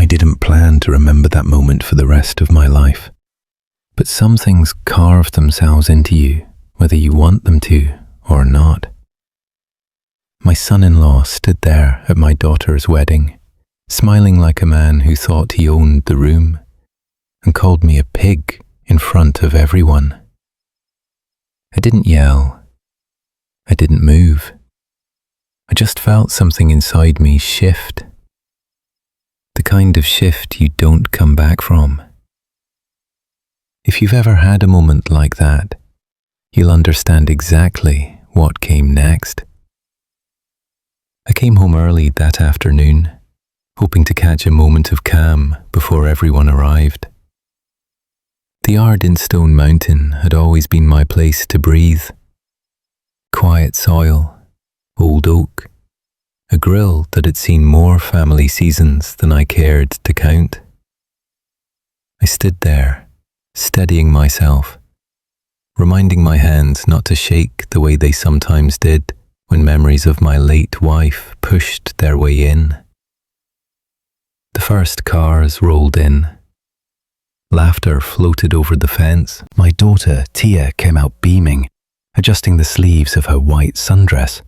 didn't plan to remember that moment for the rest of my life. But some things carve themselves into you, whether you want them to or not. My son-in-law stood there at my daughter's wedding, smiling like a man who thought he owned the room, and called me a pig in front of everyone. I didn't yell. I didn't move. I just felt something inside me shift. The kind of shift you don't come back from. If you've ever had a moment like that, you'll understand exactly what came next. I came home early that afternoon, hoping to catch a moment of calm before everyone arrived. The yard in Stone Mountain had always been my place to breathe. Quiet soil, old oak, a grill that had seen more family seasons than I cared to count. I stood there, steadying myself, reminding my hands not to shake the way they sometimes did when memories of my late wife pushed their way in. The first cars rolled in. Laughter floated over the fence. My daughter, Tia, came out beaming, adjusting the sleeves of her white sundress.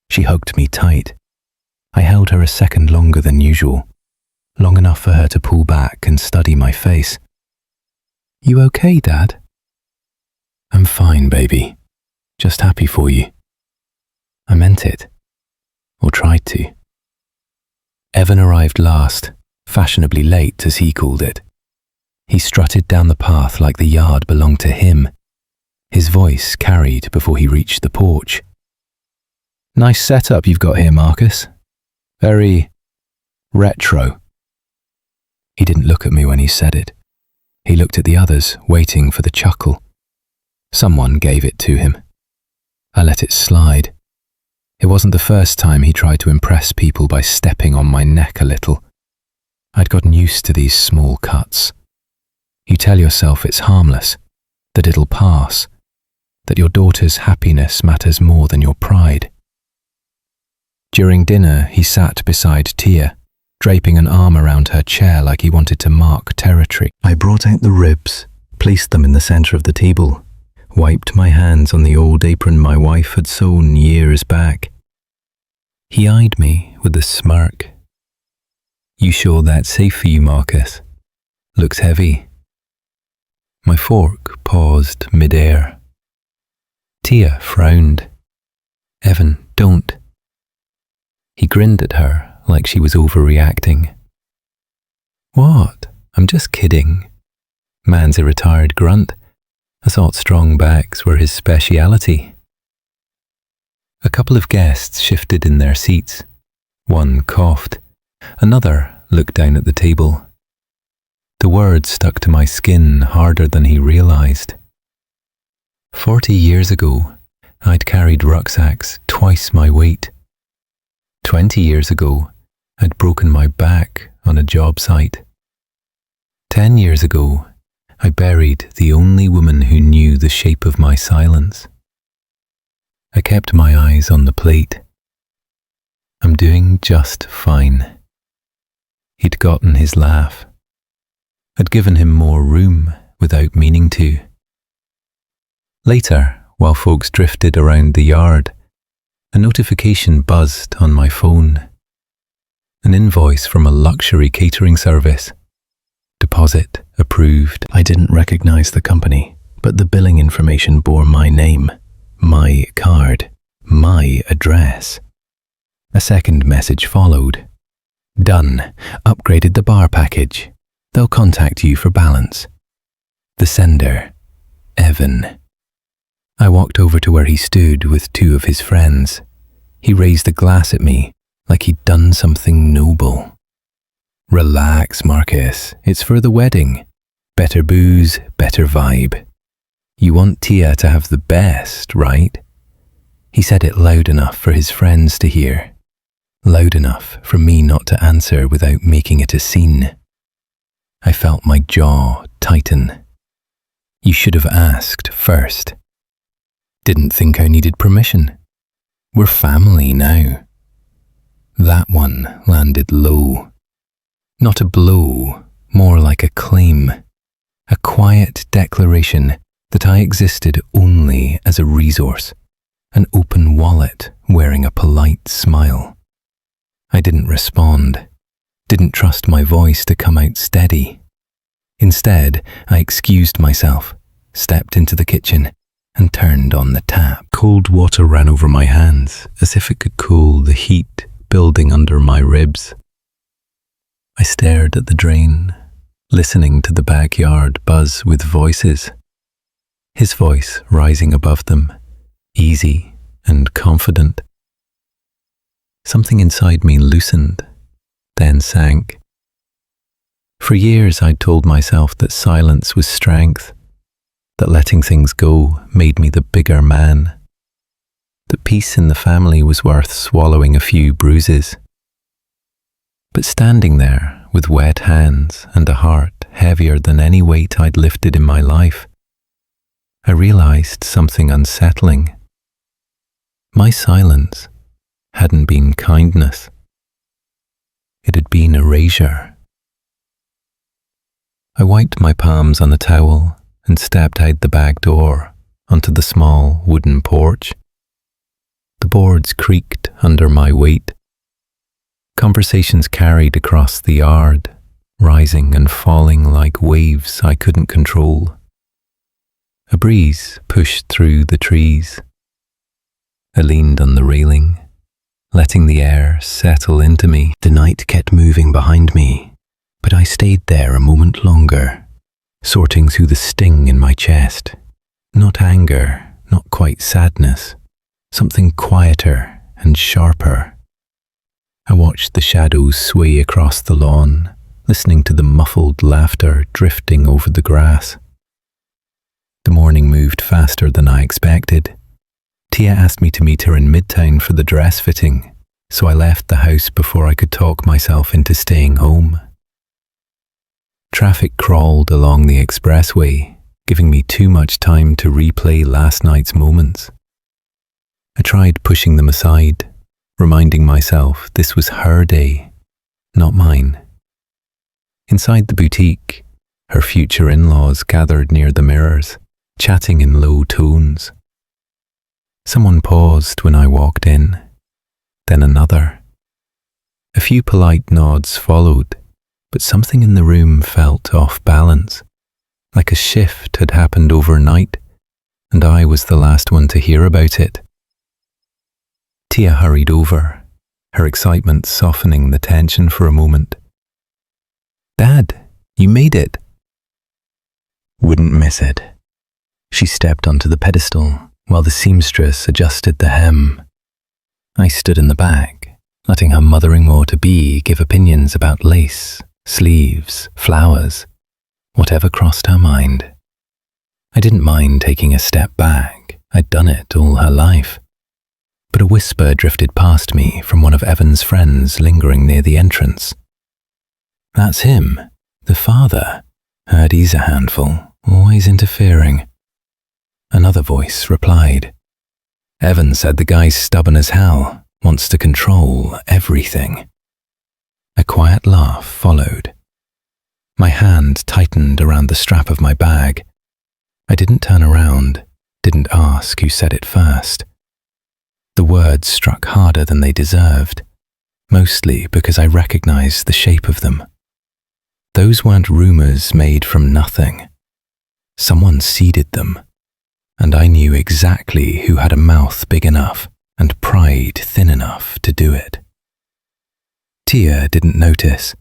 She hugged me tight. I held her a second longer than usual, long enough for her to pull back and study my face. "You okay, Dad?" "I'm fine, baby. Just happy for you." I meant it, or tried to. Evan arrived last, fashionably late as he called it. He strutted down the path like the yard belonged to him. His voice carried before he reached the porch. "Nice setup you've got here, Marcus. Very retro." He didn't look at me when he said it. He looked at the others, waiting for the chuckle. Someone gave it to him. I let it slide. It wasn't the first time he tried to impress people by stepping on my neck a little. I'd gotten used to these small cuts. You tell yourself it's harmless, that it'll pass, that your daughter's happiness matters more than your pride. During dinner, he sat beside Tia, draping an arm around her chair like he wanted to mark territory. I brought out the ribs, placed them in the center of the table, wiped my hands on the old apron my wife had sewn years back. He eyed me with a smirk. "You sure that's safe for you, Marcus? Looks heavy." My fork paused mid-air. Tia frowned. "Evan, don't." He grinned at her like she was overreacting. "What? I'm just kidding." Man's a retired grunt. I thought strong backs were his speciality. A couple of guests shifted in their seats. One coughed. Another looked down at the table. The words stuck to my skin harder than he realized. 40 years ago, I'd carried rucksacks twice my weight. 20 years ago, I'd broken my back on a job site. 10 years ago, I buried the only woman who knew the shape of my silence. I kept my eyes on the plate. "I'm doing just fine." He'd gotten his laugh. I'd given him more room without meaning to. Later, while folks drifted around the yard, a notification buzzed on my phone. An invoice from a luxury catering service. Deposit approved. I didn't recognize the company, but the billing information bore my name, my card, my address. A second message followed. "Done. Upgraded the bar package. They'll contact you for balance." The sender, Evan. I walked over to where he stood with two of his friends. He raised a glass at me like he'd done something noble. "Relax, Marcus. It's for the wedding. Better booze, better vibe. You want Tia to have the best, right?" He said it loud enough for his friends to hear. Loud enough for me not to answer without making it a scene. I felt my jaw tighten. "You should have asked first." "Didn't think I needed permission. We're family now." That one landed low. Not a blow, more like a claim, a quiet declaration that I existed only as a resource, an open wallet wearing a polite smile. I didn't respond, didn't trust my voice to come out steady. Instead, I excused myself, stepped into the kitchen, and turned on the tap. Cold water ran over my hands, as if it could cool the heat building under my ribs. I stared at the drain, listening to the backyard buzz with voices. His voice rising above them, easy and confident. Something inside me loosened, then sank. For years I'd told myself that silence was strength, that letting things go made me the bigger man, that peace in the family was worth swallowing a few bruises. But standing there with wet hands and a heart heavier than any weight I'd lifted in my life, I realized something unsettling. My silence hadn't been kindness. It had been erasure. I wiped my palms on the towel and stepped out the back door onto the small wooden porch. The boards creaked under my weight. Conversations carried across the yard, rising and falling like waves I couldn't control. A breeze pushed through the trees. I leaned on the railing, letting the air settle into me. The night kept moving behind me, but I stayed there a moment longer, sorting through the sting in my chest. Not anger, not quite sadness, something quieter and sharper. I watched the shadows sway across the lawn, listening to the muffled laughter drifting over the grass. The morning moved faster than I expected. Tia asked me to meet her in Midtown for the dress fitting, so I left the house before I could talk myself into staying home. Traffic crawled along the expressway, giving me too much time to replay last night's moments. I tried pushing them aside, reminding myself this was her day, not mine. Inside the boutique, her future in-laws gathered near the mirrors, chatting in low tones. Someone paused when I walked in, then another. A few polite nods followed, but something in the room felt off balance, like a shift had happened overnight, and I was the last one to hear about it. Tia hurried over, her excitement softening the tension for a moment. "Dad, you made it." "Wouldn't miss it." She stepped onto the pedestal while the seamstress adjusted the hem. I stood in the back, letting her mother-in-law-to-be give opinions about lace, sleeves, flowers, whatever crossed her mind. I didn't mind taking a step back. I'd done it all her life. But a whisper drifted past me from one of Evan's friends lingering near the entrance. "That's him, the father. Heard he's a handful, always interfering." Another voice replied. "Evan said the guy's stubborn as hell, wants to control everything." A quiet laugh followed. My hand tightened around the strap of my bag. I didn't turn around, didn't ask who said it first. The words struck harder than they deserved, mostly because I recognized the shape of them. Those weren't rumors made from nothing. Someone seeded them, and I knew exactly who had a mouth big enough and pride thin enough to do it. Tia didn't notice.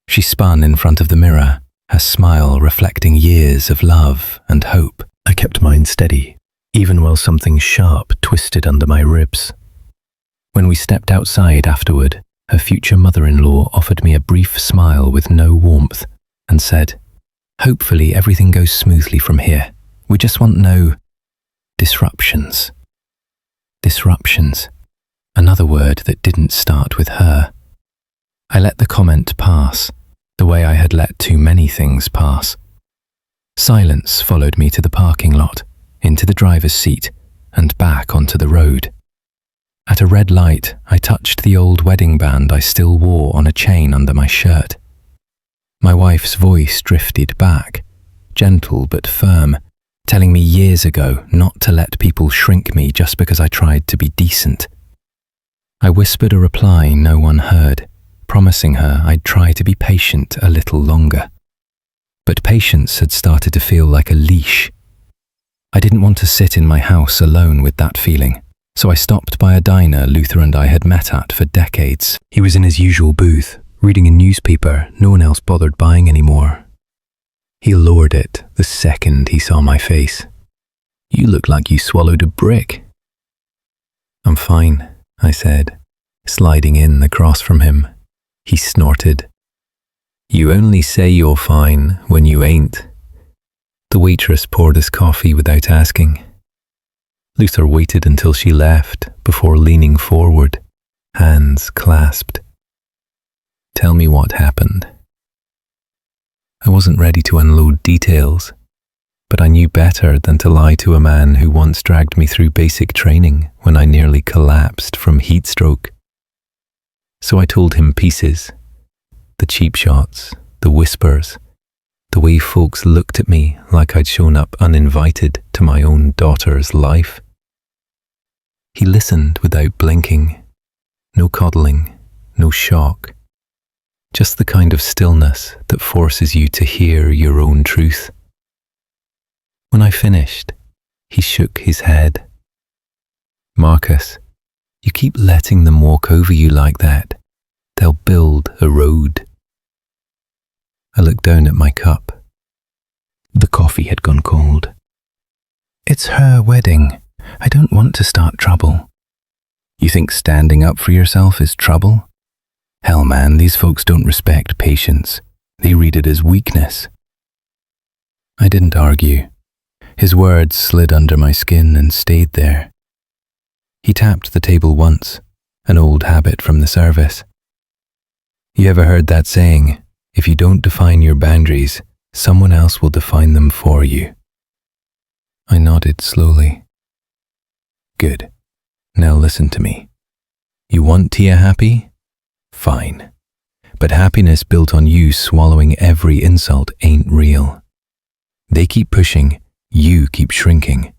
She spun in front of the mirror, her smile reflecting years of love and hope. I kept mine steady, even while something sharp twisted under my ribs. When we stepped outside afterward, her future mother-in-law offered me a brief smile with no warmth and said, "Hopefully everything goes smoothly from here. We just want no disruptions." Disruptions, another word that didn't start with her. I let the comment pass, the way I had let too many things pass. Silence followed me to the parking lot, into the driver's seat, and back onto the road. At a red light, I touched the old wedding band I still wore on a chain under my shirt. wife's voice drifted back, gentle but firm, telling me years ago not to let people shrink me just because I tried to be decent. I whispered a reply no one heard, promising her I'd try to be patient a little longer. But patience had started to feel like a leash. I didn't want to sit in my house alone with that feeling, so I stopped by a diner Luther and I had met at for decades. He was in his usual booth, reading a newspaper no one else bothered buying anymore. He lowered it the second he saw my face. "You look like you swallowed a brick." "I'm fine," I said, sliding in across from him. He snorted. "You only say you're fine when you ain't." The waitress poured us coffee without asking. Luther waited until she left before leaning forward, hands clasped. "Tell me what happened." I wasn't ready to unload details, but I knew better than to lie to a man who once dragged me through basic training when I nearly collapsed from heat stroke. So I told him pieces, the cheap shots, the whispers, the way folks looked at me like I'd shown up uninvited to my own daughter's life. He listened without blinking, no coddling, no shock. Just the kind of stillness that forces you to hear your own truth. When I finished, he shook his head. "Marcus, you keep letting them walk over you like that. They'll build a road." I looked down at my cup. The coffee had gone cold. "It's her wedding. I don't want to start trouble." "You think standing up for yourself is trouble? Hell man, these folks don't respect patience. They read it as weakness." I didn't argue. His words slid under my skin and stayed there. He tapped the table once, an old habit from the service. "You ever heard that saying, if you don't define your boundaries, someone else will define them for you?" I nodded slowly. "Good. Now listen to me. You want Tia happy? Fine. But happiness built on you swallowing every insult ain't real. They keep pushing, you keep shrinking,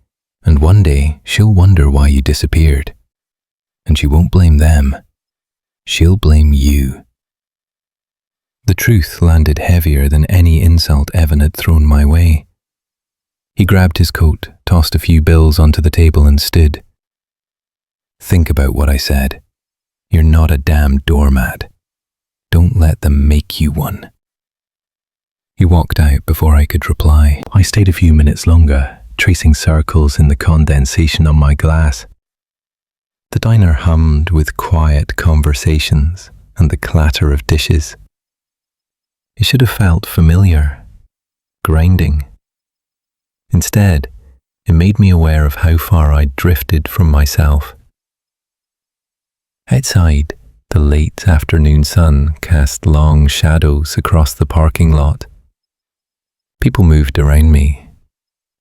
and one day she'll wonder why you disappeared. And she won't blame them. She'll blame you." The truth landed heavier than any insult Evan had thrown my way. He grabbed his coat, tossed a few bills onto the table and stood. "Think about what I said. You're not a damn doormat. Don't let them make you one." He walked out before I could reply. I stayed a few minutes longer, tracing circles in the condensation on my glass. The diner hummed with quiet conversations and the clatter of dishes. It should have felt familiar, grinding. Instead, it made me aware of how far I'd drifted from myself. Outside, the late afternoon sun cast long shadows across the parking lot. People moved around me.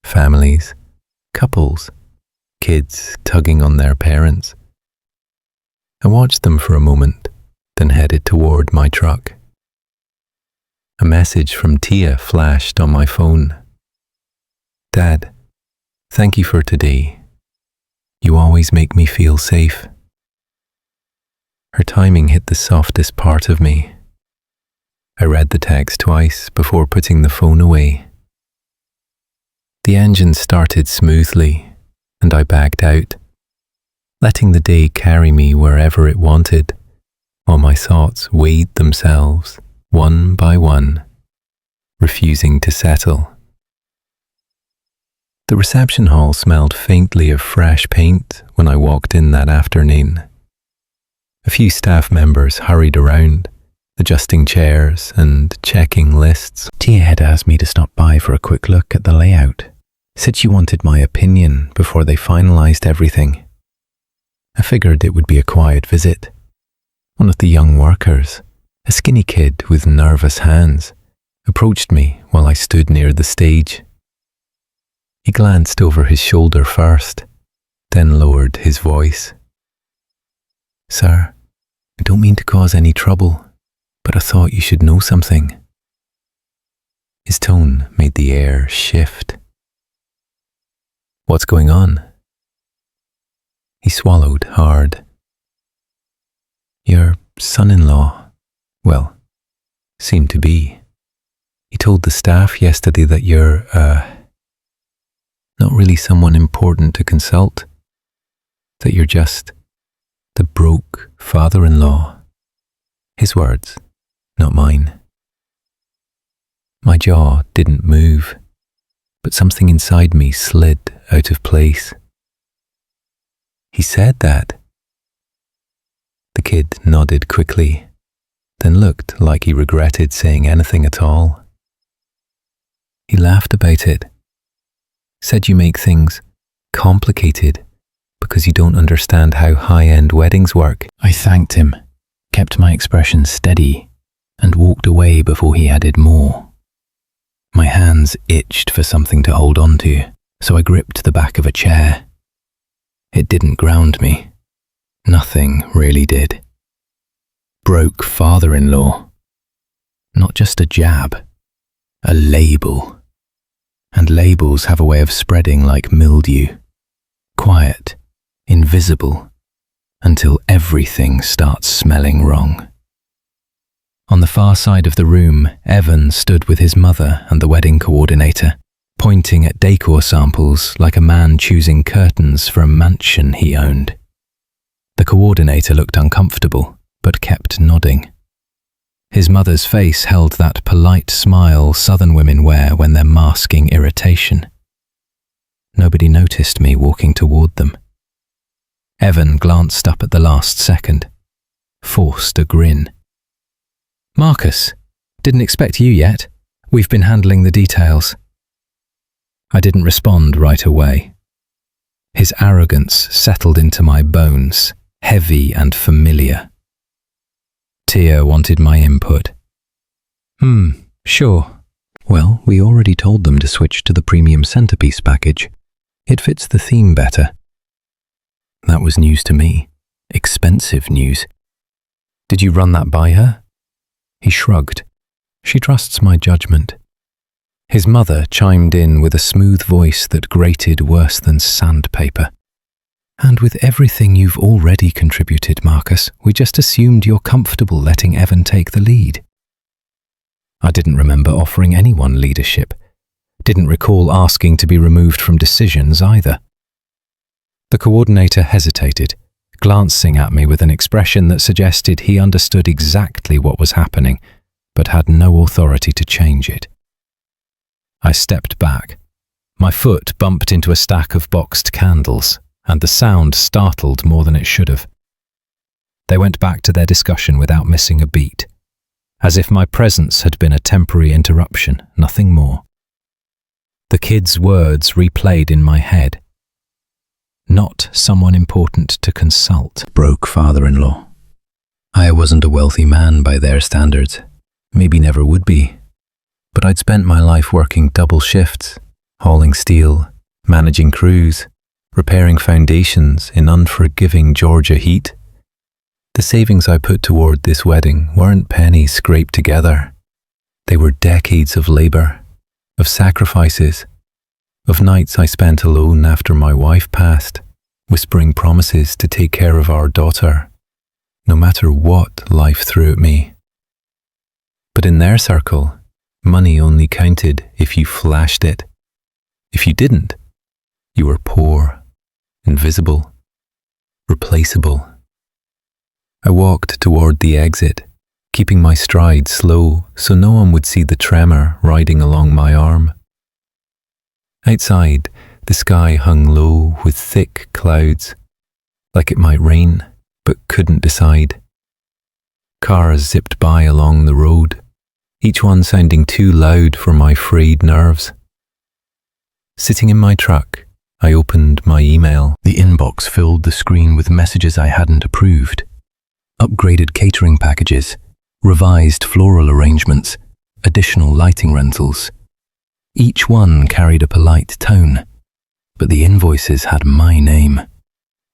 Families, couples, kids tugging on their parents. I watched them for a moment, then headed toward my truck. A message from Tia flashed on my phone. "Dad, thank you for today. You always make me feel safe." Her timing hit the softest part of me. I read the text twice before putting the phone away. The engine started smoothly, and I backed out, letting the day carry me wherever it wanted, while my thoughts weighed themselves one by one, refusing to settle. The reception hall smelled faintly of fresh paint when I walked in that afternoon. A few staff members hurried around, adjusting chairs and checking lists. Tia had asked me to stop by for a quick look at the layout. Said she wanted my opinion before they finalized everything. I figured it would be a quiet visit. One of the young workers, a skinny kid with nervous hands, approached me while I stood near the stage. He glanced over his shoulder first, then lowered his voice. "Sir, I don't mean to cause any trouble, but I thought you should know something." His tone made the air shift. "What's going on?" He swallowed hard. "Your son-in-law, well, seemed to be. He told the staff yesterday that you're, not really someone important to consult. That you're just the broke father-in-law." His words, not mine. My jaw didn't move, but something inside me slid out of place. "He said that." The kid nodded quickly, then looked like he regretted saying anything at all. He laughed about it. Said you make things complicated because you don't understand how high-end weddings work. I thanked him, kept my expression steady, and walked away before he added more. My hands itched for something to hold on to, so I gripped the back of a chair. It didn't ground me. Nothing really did. Broke father-in-law. Not just a jab, a label. And labels have a way of spreading like mildew. Quiet, invisible, until everything starts smelling wrong. On the far side of the room, Evan stood with his mother and the wedding coordinator, pointing at decor samples like a man choosing curtains for a mansion he owned. The coordinator looked uncomfortable, but kept nodding. His mother's face held that polite smile Southern women wear when they're masking irritation. Nobody noticed me walking toward them. Evan glanced up at the last second, forced a grin. "Marcus, didn't expect you yet. We've been handling the details." I didn't respond right away. His arrogance settled into my bones, heavy and familiar. Tia wanted my input. Sure. Well, we already told them to switch to the premium centerpiece package. It fits the theme better. That was news to me. Expensive news. "Did you run that by her?" He shrugged. "She trusts my judgment." His mother chimed in with a smooth voice that grated worse than sandpaper. "And with everything you've already contributed, Marcus, we just assumed you're comfortable letting Evan take the lead." I didn't remember offering anyone leadership. Didn't recall asking to be removed from decisions either. The coordinator hesitated, glancing at me with an expression that suggested he understood exactly what was happening, but had no authority to change it. I stepped back. My foot bumped into a stack of boxed candles, and the sound startled more than it should have. They went back to their discussion without missing a beat, as if my presence had been a temporary interruption, nothing more. The kid's words replayed in my head. Not someone important to consult. Broke father-in-law. I wasn't a wealthy man by their standards. Maybe never would be. But I'd spent my life working double shifts, hauling steel, managing crews, repairing foundations in unforgiving Georgia heat. The savings I put toward this wedding weren't pennies scraped together. They were decades of labor, of sacrifices, of nights I spent alone after my wife passed, whispering promises to take care of our daughter, no matter what life threw at me. But in their circle, money only counted if you flashed it. If you didn't, you were poor, invisible, replaceable. I walked toward the exit, keeping my stride slow so no one would see the tremor riding along my arm. Outside, the sky hung low with thick clouds, like it might rain, but couldn't decide. Cars zipped by along the road, each one sounding too loud for my frayed nerves. Sitting in my truck, I opened my email. The inbox filled the screen with messages I hadn't approved. Upgraded catering packages, revised floral arrangements, additional lighting rentals. Each one carried a polite tone, but the invoices had my name,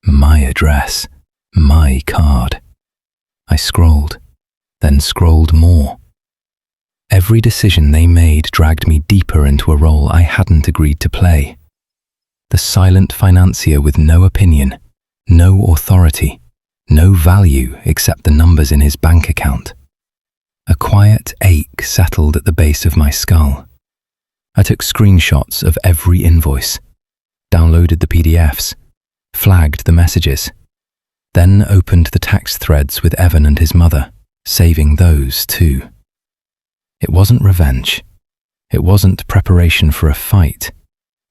my address, my card. I scrolled, then scrolled more. Every decision they made dragged me deeper into a role I hadn't agreed to play. The silent financier with no opinion, no authority, no value except the numbers in his bank account. A quiet ache settled at the base of my skull. I took screenshots of every invoice, downloaded the PDFs, flagged the messages, then opened the text threads with Evan and his mother, saving those too. It wasn't revenge. It wasn't preparation for a fight.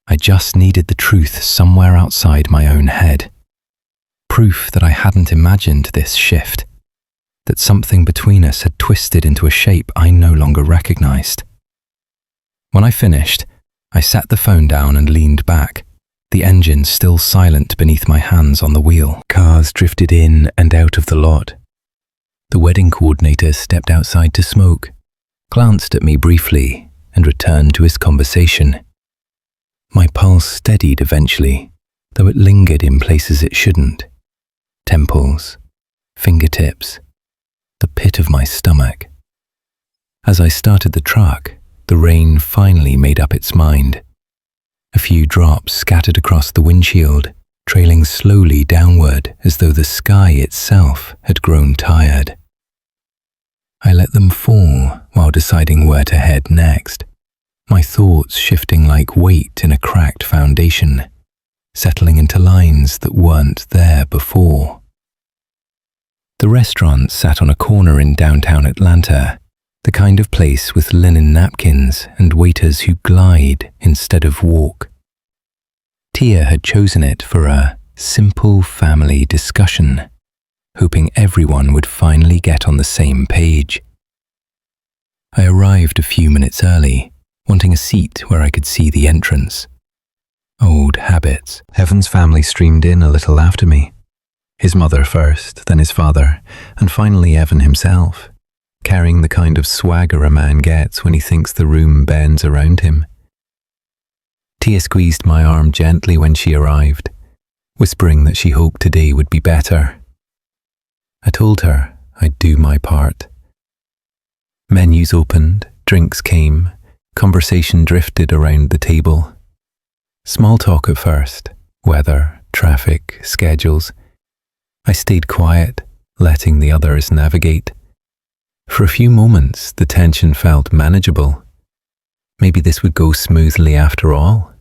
I just needed the truth somewhere outside my own head. Proof that I hadn't imagined this shift, that something between us had twisted into a shape I no longer recognized. When I finished, I set the phone down and leaned back, the engine still silent beneath my hands on the wheel. Cars drifted in and out of the lot. The wedding coordinator stepped outside to smoke, glanced at me briefly, and returned to his conversation. My pulse steadied eventually, though it lingered in places it shouldn't. Temples, fingertips, the pit of my stomach. As I started the truck, the rain finally made up its mind. A few drops scattered across the windshield, trailing slowly downward as though the sky itself had grown tired. I let them fall while deciding where to head next, my thoughts shifting like weight in a cracked foundation, settling into lines that weren't there before. The restaurant sat on a corner in downtown Atlanta, the kind of place with linen napkins and waiters who glide instead of walk. Tia had chosen it for a simple family discussion, hoping everyone would finally get on the same page. I arrived a few minutes early, wanting a seat where I could see the entrance. Old habits. Evan's family streamed in a little after me. His mother first, then his father, and finally Evan himself, carrying the kind of swagger a man gets when he thinks the room bends around him. Tia squeezed my arm gently when she arrived, whispering that she hoped today would be better. I told her I'd do my part. Menus opened, drinks came, conversation drifted around the table. Small talk at first, weather, traffic, schedules. I stayed quiet, letting the others navigate. For a few moments, the tension felt manageable. Maybe this would go smoothly after all.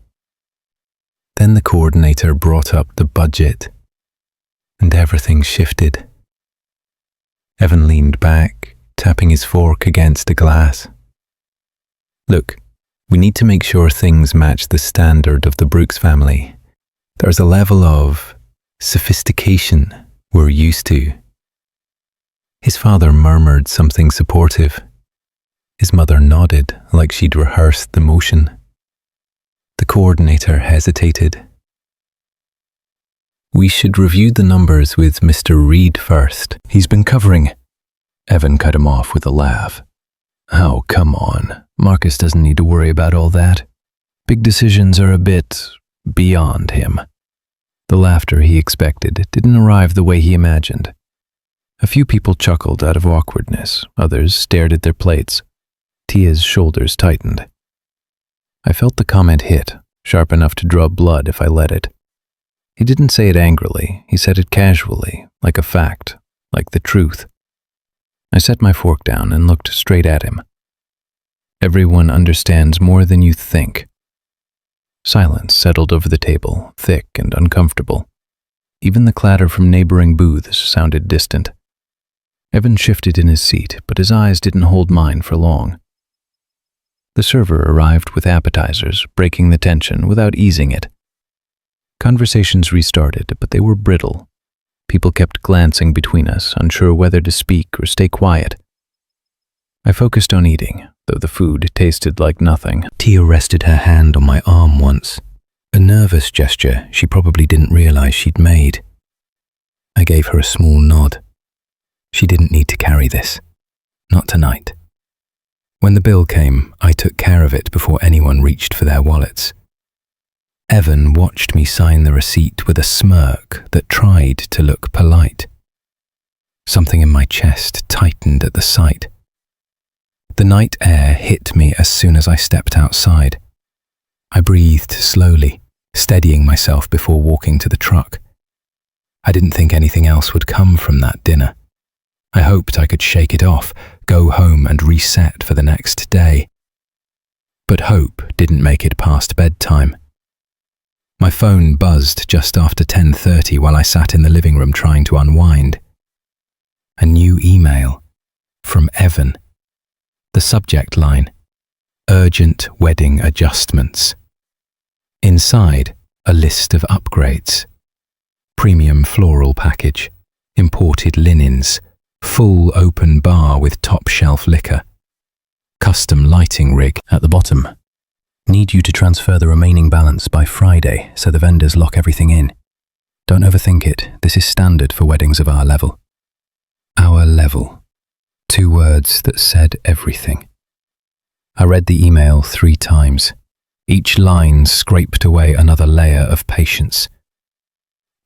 Then the coordinator brought up the budget, and everything shifted. Evan leaned back, tapping his fork against a glass. Look, we need to make sure things match the standard of the Brooks family. There's a level of sophistication we're used to. His father murmured something supportive. His mother nodded like she'd rehearsed the motion. The coordinator hesitated. We should review the numbers with Mr. Reed first. He's been covering. Evan cut him off with a laugh. Oh, come on. Marcus doesn't need to worry about all that. Big decisions are a bit beyond him. The laughter he expected didn't arrive the way he imagined. A few people chuckled out of awkwardness, others stared at their plates. Tia's shoulders tightened. I felt the comment hit, sharp enough to draw blood if I let it. He didn't say it angrily, he said it casually, like a fact, like the truth. I set my fork down and looked straight at him. Everyone understands more than you think. Silence settled over the table, thick and uncomfortable. Even the clatter from neighboring booths sounded distant. Evan shifted in his seat, but his eyes didn't hold mine for long. The server arrived with appetizers, breaking the tension without easing it. Conversations restarted, but they were brittle. People kept glancing between us, unsure whether to speak or stay quiet. I focused on eating, though the food tasted like nothing. Tia rested her hand on my arm once, a nervous gesture she probably didn't realize she'd made. I gave her a small nod. She didn't need to carry this. Not tonight. When the bill came, I took care of it before anyone reached for their wallets. Evan watched me sign the receipt with a smirk that tried to look polite. Something in my chest tightened at the sight. The night air hit me as soon as I stepped outside. I breathed slowly, steadying myself before walking to the truck. I didn't think anything else would come from that dinner. I hoped I could shake it off, go home and reset for the next day. But hope didn't make it past bedtime. My phone buzzed just after 10:30 while I sat in the living room trying to unwind. A new email from Evan. The subject line, urgent wedding adjustments. Inside, a list of upgrades. Premium floral package, imported linens, full open bar with top shelf liquor, custom lighting rig at the bottom. Need you to transfer the remaining balance by Friday so the vendors lock everything in. Don't overthink it, this is standard for weddings of our level. Our level. 2 words that said everything. I read the email 3 times. Each line scraped away another layer of patience.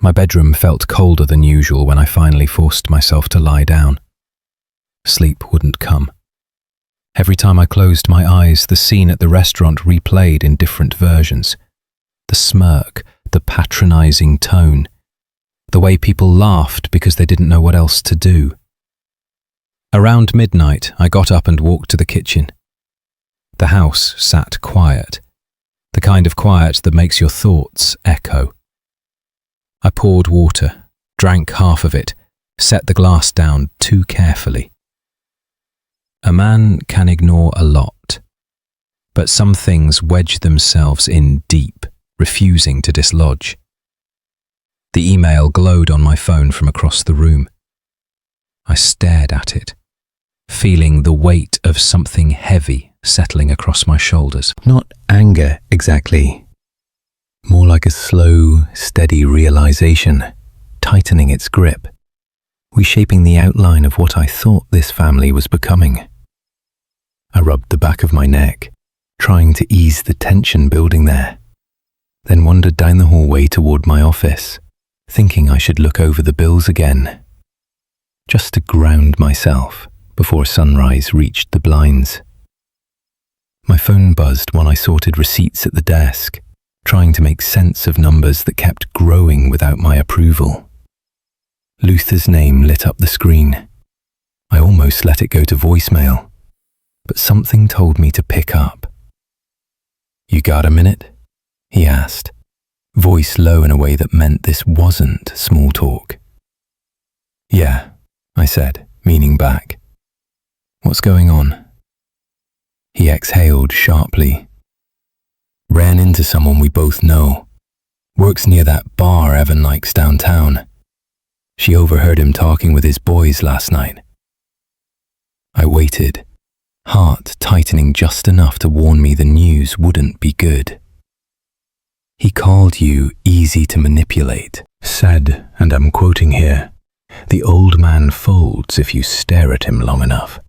My bedroom felt colder than usual when I finally forced myself to lie down. Sleep wouldn't come. Every time I closed my eyes, the scene at the restaurant replayed in different versions. The smirk, the patronizing tone, the way people laughed because they didn't know what else to do. Around midnight, I got up and walked to the kitchen. The house sat quiet, the kind of quiet that makes your thoughts echo. I poured water, drank half of it, set the glass down too carefully. A man can ignore a lot, but some things wedge themselves in deep, refusing to dislodge. The email glowed on my phone from across the room. I stared at it, feeling the weight of something heavy settling across my shoulders. Not anger exactly, more like a slow, steady realization, tightening its grip, reshaping the outline of what I thought this family was becoming. I rubbed the back of my neck, trying to ease the tension building there, then wandered down the hallway toward my office, thinking I should look over the bills again, just to ground myself before sunrise reached the blinds. My phone buzzed when I sorted receipts at the desk, trying to make sense of numbers that kept growing without my approval. Luther's name lit up the screen. I almost let it go to voicemail, but something told me to pick up. "You got a minute?" he asked, voice low in a way that meant this wasn't small talk. "Yeah," I said, meaning back. "What's going on?" He exhaled sharply. "Ran into someone we both know. Works near that bar Evan likes downtown. She overheard him talking with his boys last night." I waited, heart tightening just enough to warn me the news wouldn't be good. "He called you easy to manipulate, said, and I'm quoting here, 'The old man folds if you stare at him long enough.'"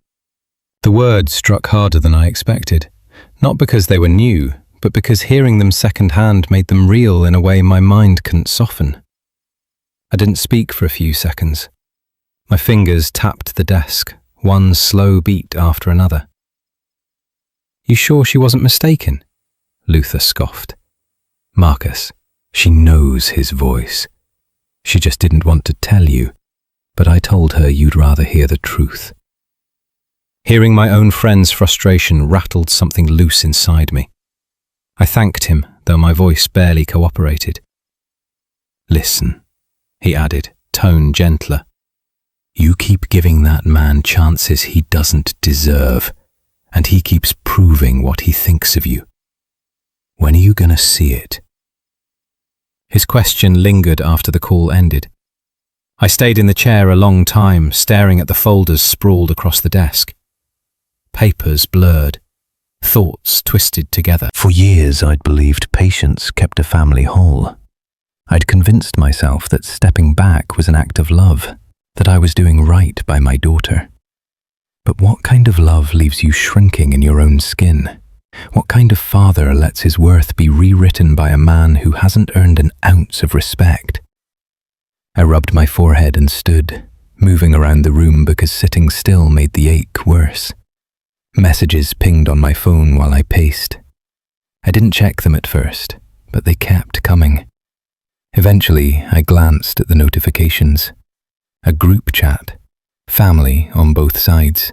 The words struck harder than I expected, not because they were new, but because hearing them secondhand made them real in a way my mind couldn't soften. I didn't speak for a few seconds. My fingers tapped the desk, one slow beat after another. "You sure she wasn't mistaken?" Luther scoffed. "Marcus, she knows his voice. She just didn't want to tell you, but I told her you'd rather hear the truth." Hearing my own friend's frustration rattled something loose inside me. I thanked him, though my voice barely cooperated. "Listen," he added, tone gentler. "You keep giving that man chances he doesn't deserve, and he keeps proving what he thinks of you. When are you gonna see it?" His question lingered after the call ended. I stayed in the chair a long time, staring at the folders sprawled across the desk. Papers blurred, thoughts twisted together. For years I'd believed patience kept a family whole. I'd convinced myself that stepping back was an act of love, that I was doing right by my daughter. But what kind of love leaves you shrinking in your own skin? What kind of father lets his worth be rewritten by a man who hasn't earned an ounce of respect? I rubbed my forehead and stood, moving around the room because sitting still made the ache worse. Messages pinged on my phone while I paced. I didn't check them at first, but they kept coming. Eventually, I glanced at the notifications. A group chat. Family on both sides.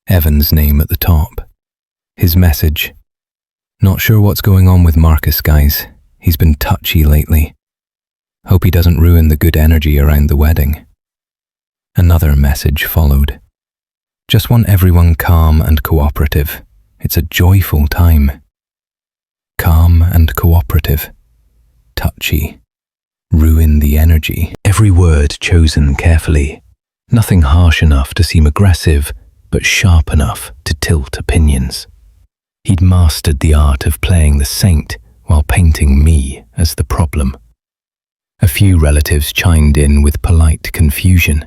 Evan's name at the top. His message. Not sure what's going on with Marcus, guys. He's been touchy lately. Hope he doesn't ruin the good energy around the wedding. Another message followed. Just want everyone calm and cooperative. It's a joyful time. Calm and cooperative. Touchy. Ruin the energy. Every word chosen carefully. Nothing harsh enough to seem aggressive, but sharp enough to tilt opinions. He'd mastered the art of playing the saint while painting me as the problem. A few relatives chimed in with polite confusion.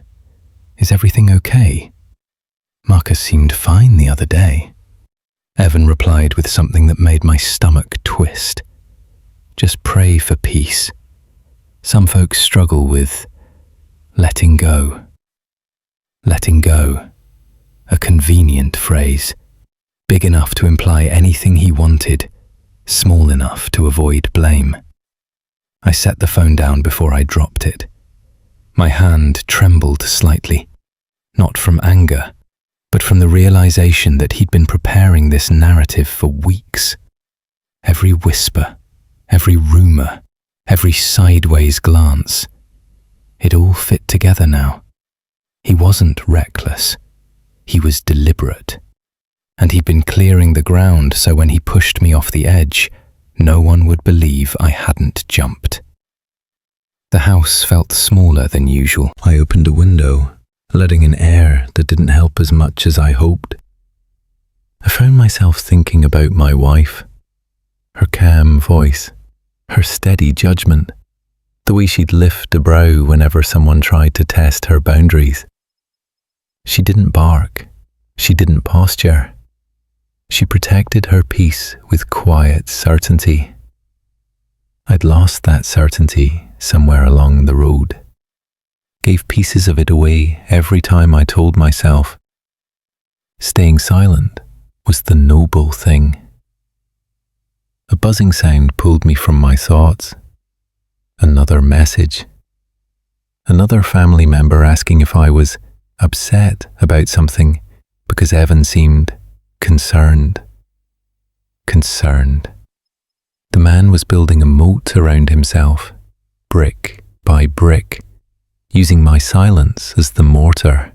Is everything okay? Marcus seemed fine the other day. Evan replied with something that made my stomach twist. Just pray for peace. Some folks struggle with letting go. Letting go. A convenient phrase. Big enough to imply anything he wanted, small enough to avoid blame. I set the phone down before I dropped it. My hand trembled slightly, not from anger, but from the realization that he'd been preparing this narrative for weeks. Every whisper, every rumor, every sideways glance. It all fit together now. He wasn't reckless. He was deliberate. And he'd been clearing the ground so when he pushed me off the edge, no one would believe I hadn't jumped. The house felt smaller than usual. I opened a window, letting in air that didn't help as much as I hoped. I found myself thinking about my wife, her calm voice, her steady judgment, the way she'd lift a brow whenever someone tried to test her boundaries. She didn't bark. She didn't posture. She protected her peace with quiet certainty. I'd lost that certainty somewhere along the road. Gave pieces of it away every time I told myself staying silent was the noble thing. A buzzing sound pulled me from my thoughts. Another message. Another family member asking if I was upset about something because Evan seemed concerned. Concerned. The man was building a moat around himself, brick by brick, using my silence as the mortar.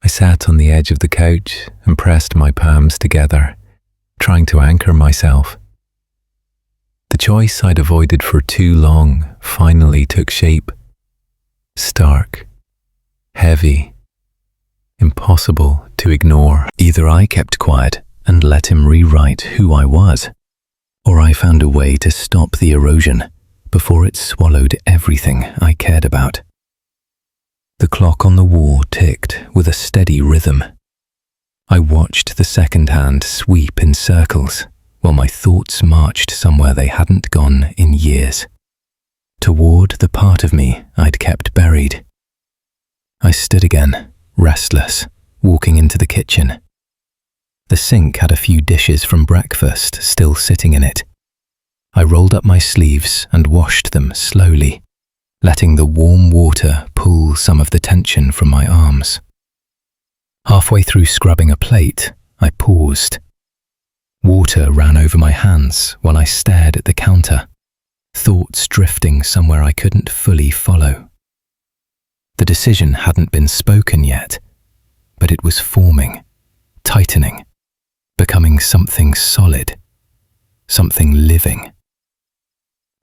I sat on the edge of the couch and pressed my palms together, trying to anchor myself. The choice I'd avoided for too long finally took shape. Stark, heavy, impossible to ignore. Either I kept quiet and let him rewrite who I was, or I found a way to stop the erosion before it swallowed everything I cared about. The clock on the wall ticked with a steady rhythm. I watched the second hand sweep in circles while my thoughts marched somewhere they hadn't gone in years, toward the part of me I'd kept buried. I stood again, restless, walking into the kitchen. The sink had a few dishes from breakfast still sitting in it. I rolled up my sleeves and washed them slowly, letting the warm water pull some of the tension from my arms. Halfway through scrubbing a plate, I paused. Water ran over my hands while I stared at the counter, thoughts drifting somewhere I couldn't fully follow. The decision hadn't been spoken yet, but it was forming, tightening, becoming something solid, something living.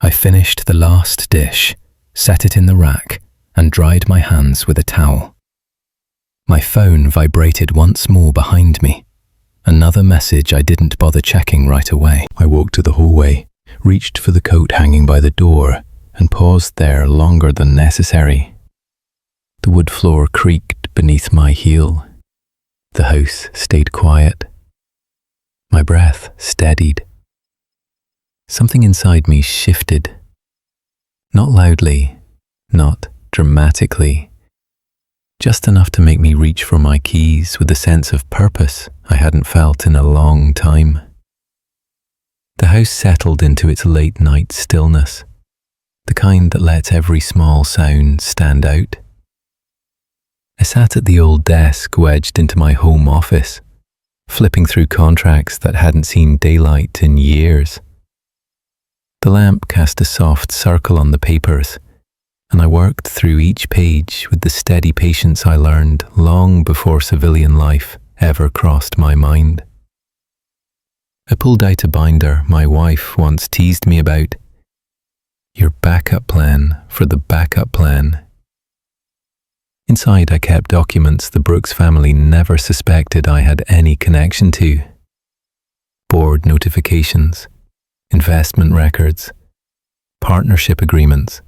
I finished the last dish, set it in the rack, and dried my hands with a towel. My phone vibrated once more behind me. Another message I didn't bother checking right away. I walked to the hallway, reached for the coat hanging by the door, and paused there longer than necessary. The wood floor creaked beneath my heel. The house stayed quiet. My breath steadied. Something inside me shifted. Not loudly, not dramatically, just enough to make me reach for my keys with a sense of purpose I hadn't felt in a long time. The house settled into its late-night stillness, the kind that lets every small sound stand out. I sat at the old desk wedged into my home office, flipping through contracts that hadn't seen daylight in years. The lamp cast a soft circle on the papers, and I worked through each page with the steady patience I learned long before civilian life ever crossed my mind. I pulled out a binder my wife once teased me about. Your backup plan for the backup plan. Inside I kept documents the Brooks family never suspected I had any connection to. Board notifications, investment records, partnership agreements.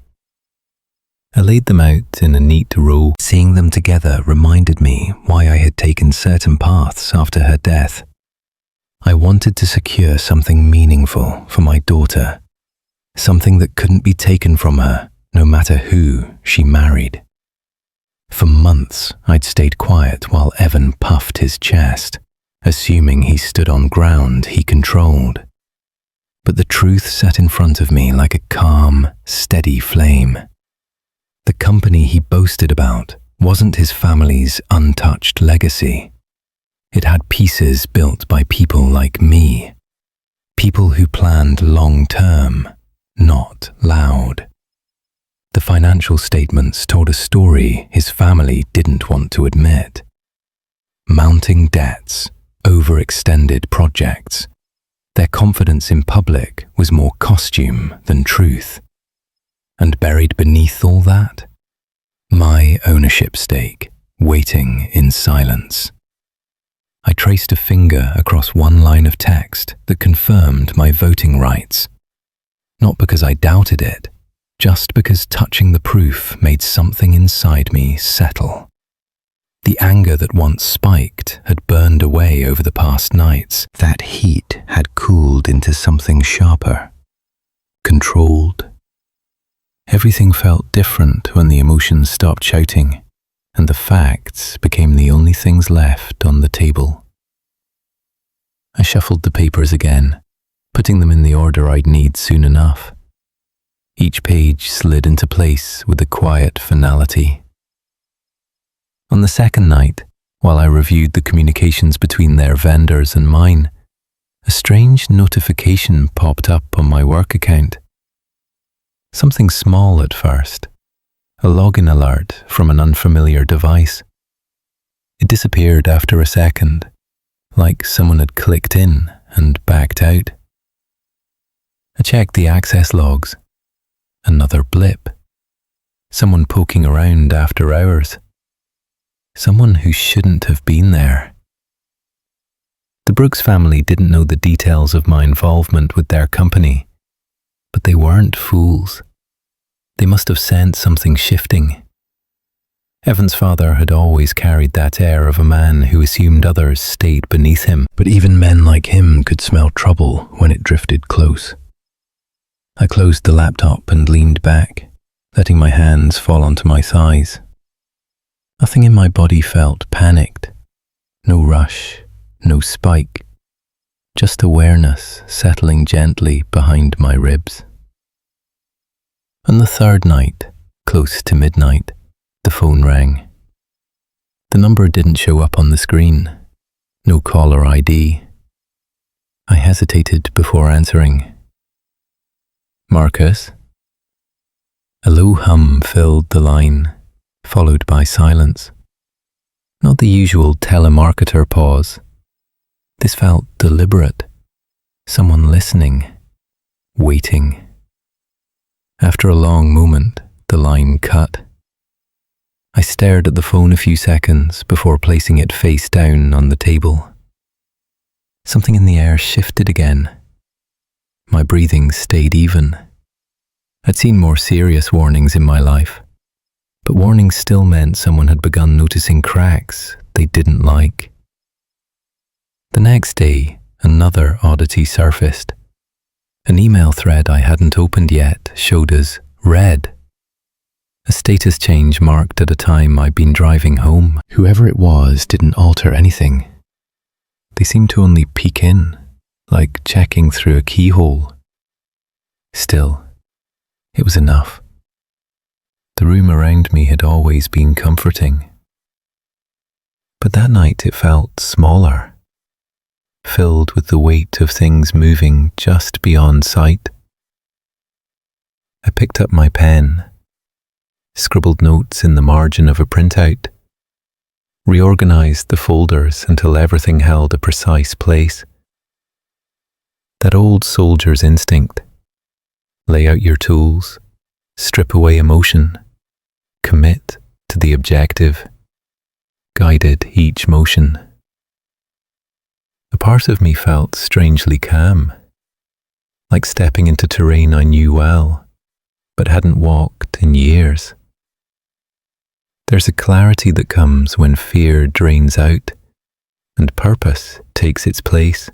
I laid them out in a neat row. Seeing them together reminded me why I had taken certain paths after her death. I wanted to secure something meaningful for my daughter, something that couldn't be taken from her, no matter who she married. For months, I'd stayed quiet while Evan puffed his chest, assuming he stood on ground he controlled. But the truth sat in front of me like a calm, steady flame. The company he boasted about wasn't his family's untouched legacy. It had pieces built by people like me, people who planned long-term, not loud. The financial statements told a story his family didn't want to admit. Mounting debts, overextended projects. Their confidence in public was more costume than truth. And buried beneath all that, my ownership stake, waiting in silence. I traced a finger across one line of text that confirmed my voting rights. Not because I doubted it, just because touching the proof made something inside me settle. The anger that once spiked had burned away over the past nights. That heat had cooled into something sharper, controlled. Everything felt different when the emotions stopped shouting, and the facts became the only things left on the table. I shuffled the papers again, putting them in the order I'd need soon enough. Each page slid into place with a quiet finality. On the second night, while I reviewed the communications between their vendors and mine, a strange notification popped up on my work account. Something small at first, a login alert from an unfamiliar device. It disappeared after a second, like someone had clicked in and backed out. I checked the access logs. Another blip. Someone poking around after hours. Someone who shouldn't have been there. The Brooks family didn't know the details of my involvement with their company, but they weren't fools. They must have sensed something shifting. Evan's father had always carried that air of a man who assumed others stayed beneath him, but even men like him could smell trouble when it drifted close. I closed the laptop and leaned back, letting my hands fall onto my thighs. Nothing in my body felt panicked. No rush, no spike. Just awareness settling gently behind my ribs. On the third night, close to midnight, the phone rang. The number didn't show up on the screen. No caller ID. I hesitated before answering. Marcus? A low hum filled the line, followed by silence. Not the usual telemarketer pause. This felt deliberate. Someone listening, waiting. After a long moment, the line cut. I stared at the phone a few seconds before placing it face down on the table. Something in the air shifted again. My breathing stayed even. I'd seen more serious warnings in my life, but warnings still meant someone had begun noticing cracks they didn't like. The next day, another oddity surfaced. An email thread I hadn't opened yet showed as read. A status change marked at a time I'd been driving home. Whoever it was didn't alter anything. They seemed to only peek in, like checking through a keyhole. Still, it was enough. The room around me had always been comforting. But that night it felt smaller, filled with the weight of things moving just beyond sight. I picked up my pen, scribbled notes in the margin of a printout, reorganized the folders until everything held a precise place. That old soldier's instinct: lay out your tools, strip away emotion, commit to the objective, guided each motion. A part of me felt strangely calm, like stepping into terrain I knew well, but hadn't walked in years. There's a clarity that comes when fear drains out and purpose takes its place.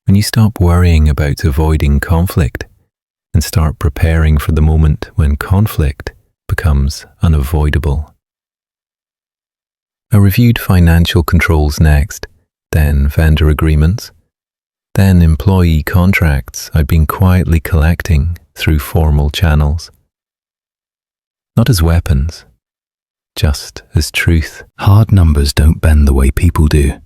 When you stop worrying about avoiding conflict and start preparing for the moment when conflict becomes unavoidable. I reviewed financial controls next, then vendor agreements, then employee contracts I'd been quietly collecting through formal channels. Not as weapons, just as truth. Hard numbers don't bend the way people do.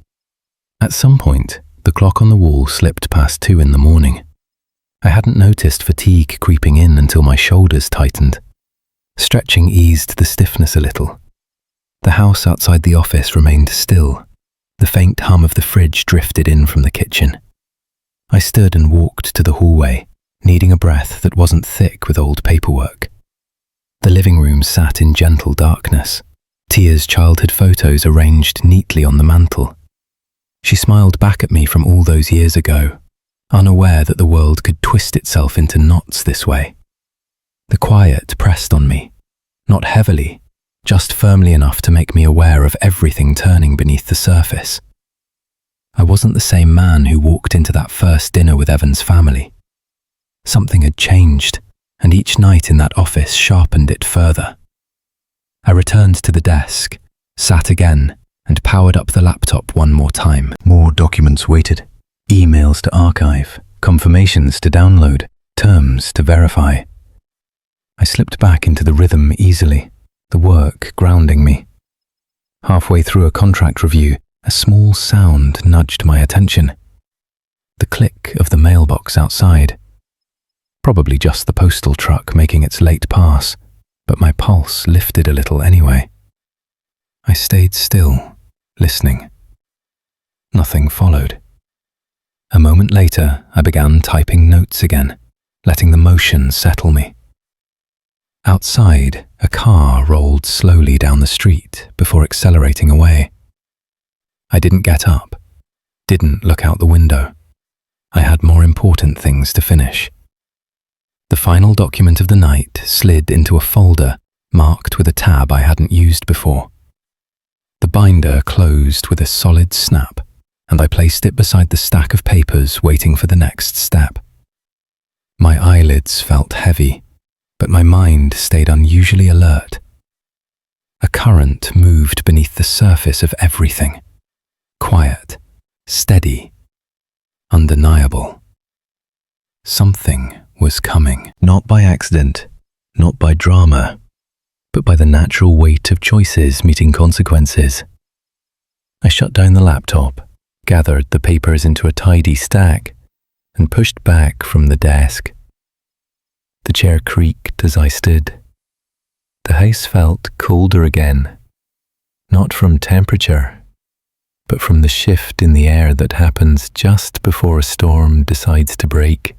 At some point, the clock on the wall slipped past 2 in the morning. I hadn't noticed fatigue creeping in until my shoulders tightened. Stretching eased the stiffness a little. The house outside the office remained still. The faint hum of the fridge drifted in from the kitchen. I stood and walked to the hallway, needing a breath that wasn't thick with old paperwork. The living room sat in gentle darkness, Tia's childhood photos arranged neatly on the mantel. She smiled back at me from all those years ago, unaware that the world could twist itself into knots this way. The quiet pressed on me, not heavily, just firmly enough to make me aware of everything turning beneath the surface. I wasn't the same man who walked into that first dinner with Evan's family. Something had changed, and each night in that office sharpened it further. I returned to the desk, sat again, and powered up the laptop one more time. More documents waited. Emails to archive, confirmations to download, terms to verify. I slipped back into the rhythm easily, the work grounding me. Halfway through a contract review, a small sound nudged my attention. The click of the mailbox outside. Probably just the postal truck making its late pass, but my pulse lifted a little anyway. I stayed still, listening. Nothing followed. A moment later, I began typing notes again, letting the motion settle me. Outside, a car rolled slowly down the street before accelerating away. I didn't get up, didn't look out the window. I had more important things to finish. The final document of the night slid into a folder marked with a tab I hadn't used before. The binder closed with a solid snap, and I placed it beside the stack of papers waiting for the next step. My eyelids felt heavy, but my mind stayed unusually alert. A current moved beneath the surface of everything. Quiet, steady, undeniable. Something was coming, not by accident, not by drama, but by the natural weight of choices meeting consequences. I shut down the laptop, gathered the papers into a tidy stack, and pushed back from the desk. The chair creaked as I stood. The house felt colder again, not from temperature, but from the shift in the air that happens just before a storm decides to break.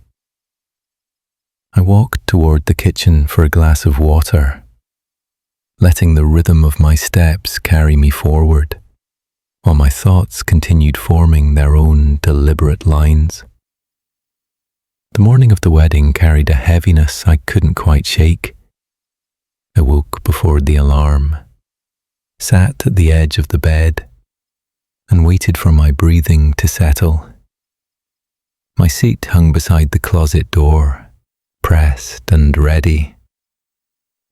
I walked toward the kitchen for a glass of water, letting the rhythm of my steps carry me forward, while my thoughts continued forming their own deliberate lines. The morning of the wedding carried a heaviness I couldn't quite shake. I woke before the alarm, sat at the edge of the bed, and waited for my breathing to settle. My seat hung beside the closet door, pressed and ready.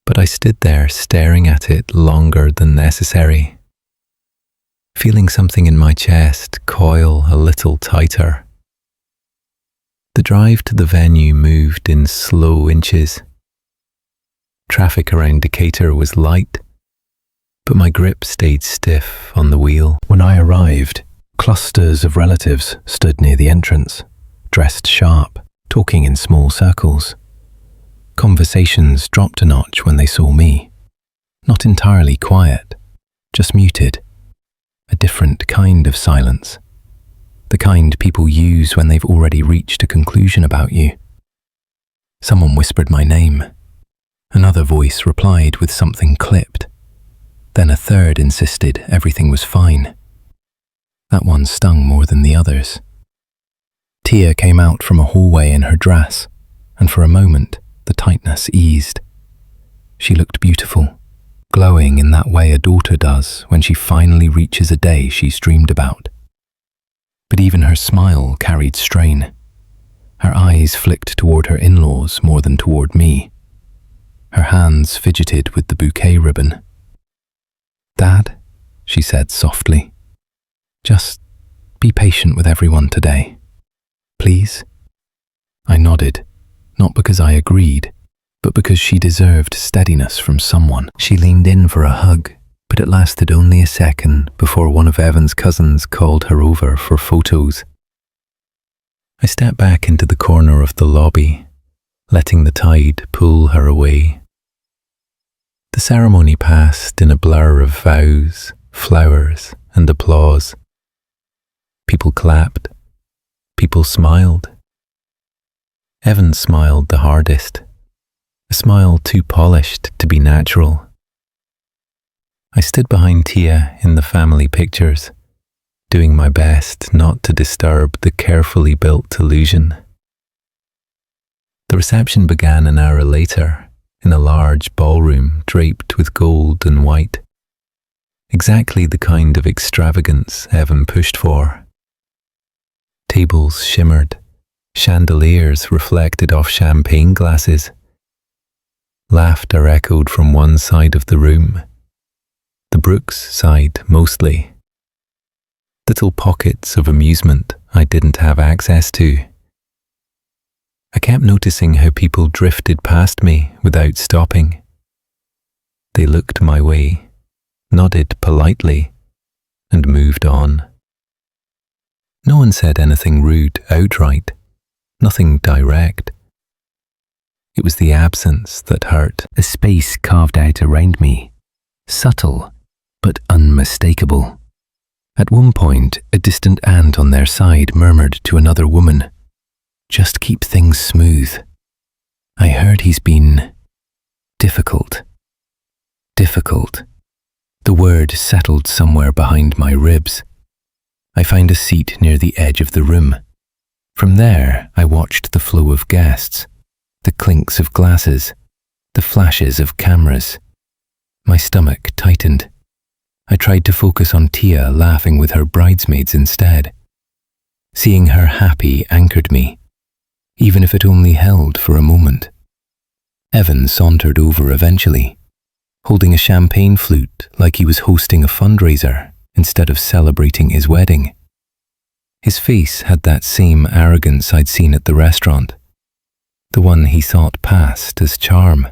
but I stood there staring at it longer than necessary, feeling something in my chest coil a little tighter. The drive to the venue moved in slow inches. Traffic around Decatur was light, but my grip stayed stiff on the wheel. When I arrived, clusters of relatives stood near the entrance, dressed sharp, talking in small circles. Conversations dropped a notch when they saw me. Not entirely quiet, just muted. A different kind of silence. The kind people use when they've already reached a conclusion about you. Someone whispered my name. Another voice replied with something clipped. Then a third insisted everything was fine. That one stung more than the others. Tia came out from a hallway in her dress, and for a moment, the tightness eased. She looked beautiful, glowing in that way a daughter does when she finally reaches a day she's dreamed about. But even her smile carried strain. Her eyes flicked toward her in-laws more than toward me. Her hands fidgeted with the bouquet ribbon. "Dad," she said softly, "just be patient with everyone today. Please?" I nodded, not because I agreed, but because she deserved steadiness from someone. She leaned in for a hug, but it lasted only a second before one of Evan's cousins called her over for photos. I stepped back into the corner of the lobby, letting the tide pull her away. The ceremony passed in a blur of vows, flowers, and applause. People clapped. People smiled. Evan smiled the hardest, a smile too polished to be natural. I stood behind Tia in the family pictures, doing my best not to disturb the carefully built illusion. The reception began an hour later in a large ballroom draped with gold and white. Exactly the kind of extravagance Evan pushed for. Tables shimmered, chandeliers reflected off champagne glasses. Laughter echoed from one side of the room, the Brooks side mostly. Little pockets of amusement I didn't have access to. I kept noticing how people drifted past me without stopping. They looked my way, nodded politely, and moved on. No one said anything rude outright, nothing direct. It was the absence that hurt, a space carved out around me, subtle but unmistakable. At one point, a distant aunt on their side murmured to another woman, "Just keep things smooth." I heard he's been difficult. Difficult. The word settled somewhere behind my ribs. I found a seat near the edge of the room. From there, I watched the flow of guests, the clinks of glasses, the flashes of cameras. My stomach tightened. I tried to focus on Tia laughing with her bridesmaids instead. Seeing her happy anchored me, even if it only held for a moment. Evan sauntered over eventually, holding a champagne flute like he was hosting a fundraiser instead of celebrating his wedding. His face had that same arrogance I'd seen at the restaurant, the one he thought passed as charm.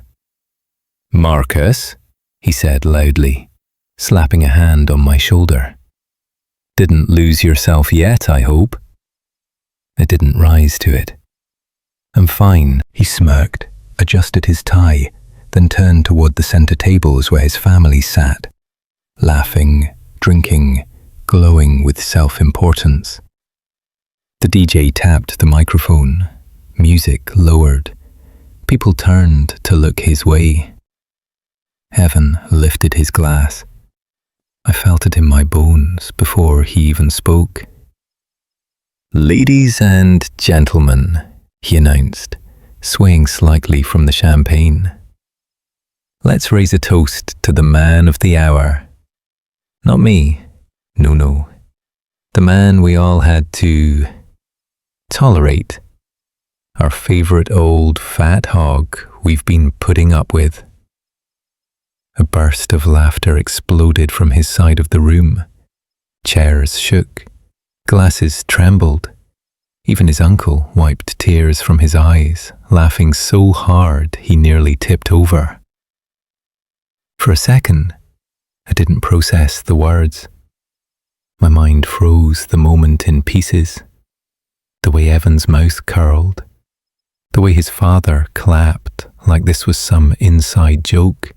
"Marcus," he said loudly, slapping a hand on my shoulder. "Didn't lose yourself yet, I hope?" I didn't rise to it. "I'm fine," he smirked, adjusted his tie, then turned toward the center tables where his family sat, laughing, drinking, glowing with self-importance. The DJ tapped the microphone, music lowered. People turned to look his way. Evan lifted his glass. I felt it in my bones before he even spoke. "Ladies and gentlemen," he announced, swaying slightly from the champagne. "Let's raise a toast to the man of the hour. Not me, no. The man we all had to tolerate. Our favorite old fat hog we've been putting up with." A burst of laughter exploded from his side of the room. Chairs shook, glasses trembled. Even his uncle wiped tears from his eyes, laughing so hard he nearly tipped over. For a second, I didn't process the words. My mind froze the moment in pieces. The way Evan's mouth curled, the way his father clapped like this was some inside joke,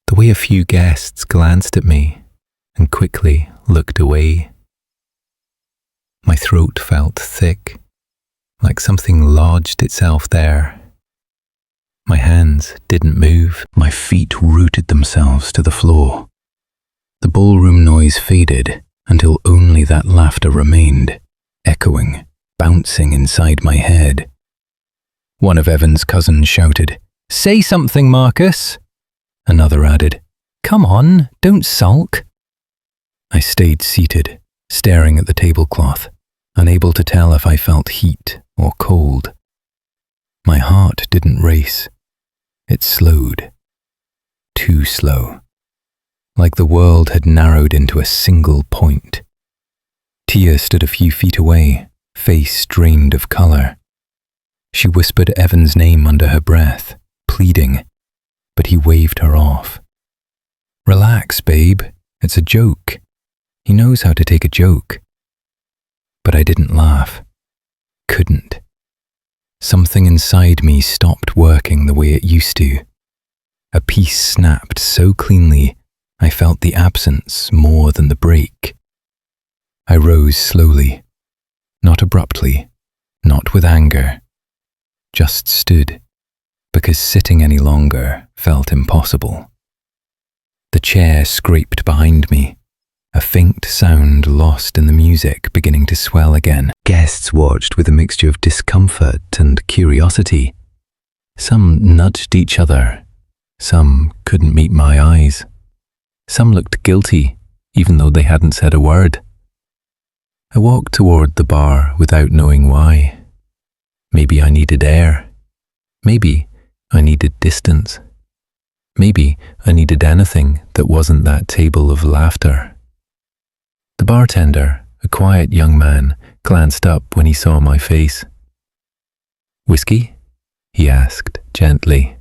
the way a few guests glanced at me and quickly looked away. My throat felt thick, like something lodged itself there. My hands didn't move. My feet rooted themselves to the floor. The ballroom noise faded until only that laughter remained, echoing, bouncing inside my head. One of Evan's cousins shouted, "Say something, Marcus!" Another added, "Come on, don't sulk." I stayed seated, staring at the tablecloth, unable to tell if I felt heat or cold. My heart didn't race. It slowed. Too slow. Like the world had narrowed into a single point. Tia stood a few feet away, face drained of colour. She whispered Evan's name under her breath, pleading, but he waved her off. "Relax, babe. It's a joke. He knows how to take a joke." But I didn't laugh. Couldn't. Something inside me stopped working the way it used to. A piece snapped so cleanly, I felt the absence more than the break. I rose slowly, not abruptly, not with anger. Just stood, because sitting any longer felt impossible. The chair scraped behind me, a faint sound lost in the music beginning to swell again. Guests watched with a mixture of discomfort and curiosity. Some nudged each other. Some couldn't meet my eyes. Some looked guilty, even though they hadn't said a word. I walked toward the bar without knowing why. Maybe I needed air. Maybe I needed distance. Maybe I needed anything that wasn't that table of laughter. The bartender, a quiet young man, glanced up when he saw my face. "Whiskey?" he asked gently.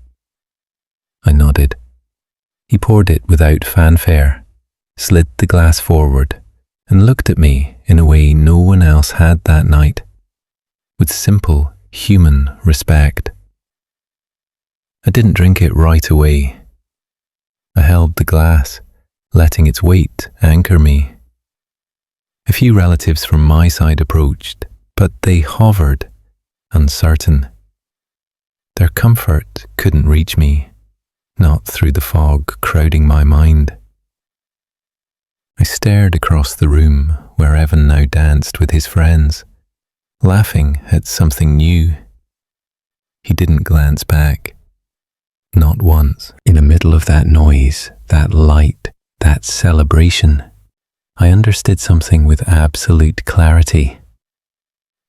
I nodded. He poured it without fanfare, slid the glass forward, and looked at me in a way no one else had that night, with simple human respect. I didn't drink it right away. I held the glass, letting its weight anchor me. A few relatives from my side approached, but they hovered, uncertain. Their comfort couldn't reach me, not through the fog crowding my mind. I stared across the room where Evan now danced with his friends, laughing at something new. He didn't glance back. Not once. In the middle of that noise, that light, that celebration, I understood something with absolute clarity.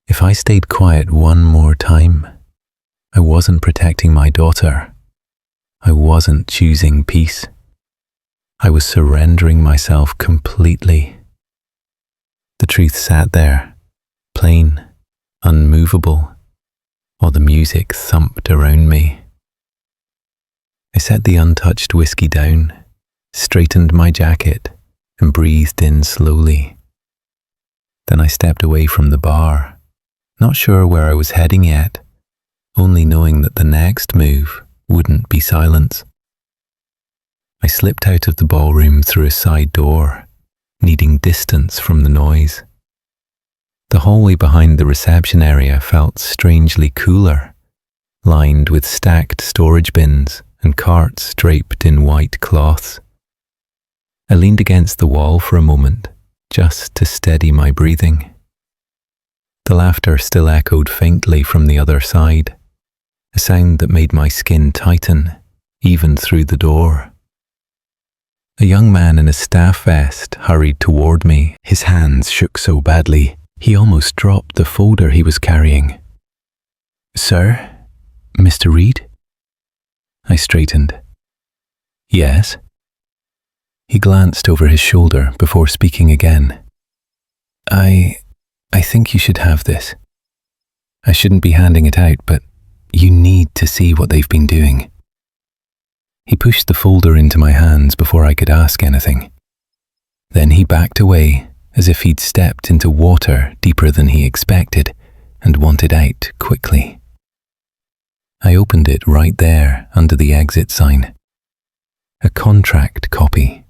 If I stayed quiet one more time, I wasn't protecting my daughter. I wasn't choosing peace. I was surrendering myself completely. The truth sat there, plain, unmovable, while the music thumped around me. I set the untouched whiskey down, straightened my jacket, and breathed in slowly. Then I stepped away from the bar, not sure where I was heading yet, only knowing that the next move wouldn't be silence. I slipped out of the ballroom through a side door, needing distance from the noise. The hallway behind the reception area felt strangely cooler, lined with stacked storage bins and carts draped in white cloths. I leaned against the wall for a moment, just to steady my breathing. The laughter still echoed faintly from the other side, a sound that made my skin tighten, even through the door. A young man in a staff vest hurried toward me. His hands shook so badly, he almost dropped the folder he was carrying. "Sir? Mr. Reed?" I straightened. Yes? He glanced over his shoulder before speaking again. I think you should have this. I shouldn't be handing it out, but you need to see what they've been doing. He pushed the folder into my hands before I could ask anything. Then he backed away as if he'd stepped into water deeper than he expected and wanted out quickly. I opened it right there under the exit sign. A contract copy.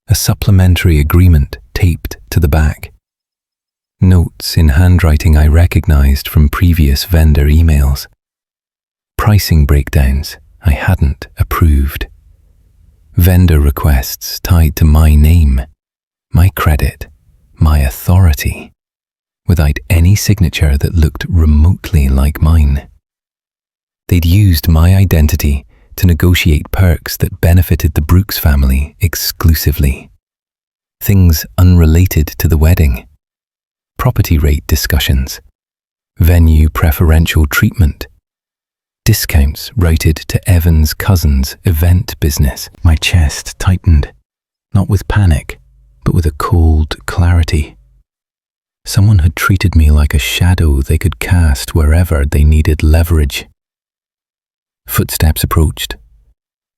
A supplementary agreement taped to the back. Notes in handwriting I recognized from previous vendor emails. Pricing breakdowns I hadn't approved. Vendor requests tied to my name, my credit, my authority, without any signature that looked remotely like mine. They'd used my identity to negotiate perks that benefited the Brooks family exclusively. Things unrelated to the wedding. Property rate discussions. Venue preferential treatment. Discounts routed to Evan's cousin's event business. My chest tightened, not with panic, but with a cold clarity. Someone had treated me like a shadow they could cast wherever they needed leverage. Footsteps approached.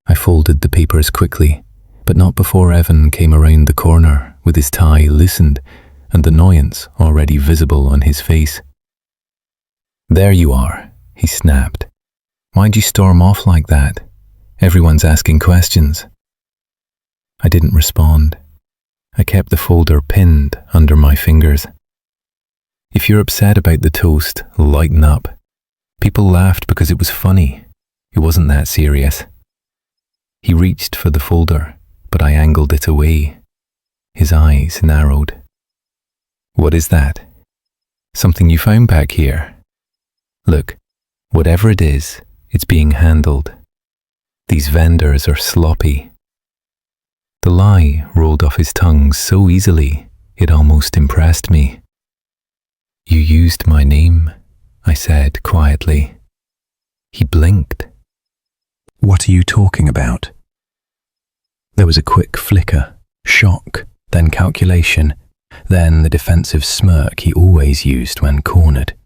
I folded the papers quickly, but not before Evan came around the corner with his tie loosened and annoyance already visible on his face. "There you are," he snapped. "Why'd you storm off like that? Everyone's asking questions." I didn't respond. I kept the folder pinned under my fingers. If you're upset about the toast, lighten up. People laughed because it was funny. It wasn't that serious. He reached for the folder, but I angled it away. His eyes narrowed. "What is that? Something you found back here? Look, whatever it is, it's being handled. These vendors are sloppy." The lie rolled off his tongue so easily, it almost impressed me. "You used my name," I said quietly. He blinked. "What are you talking about?" There was a quick flicker, shock, then calculation, then the defensive smirk he always used when cornered.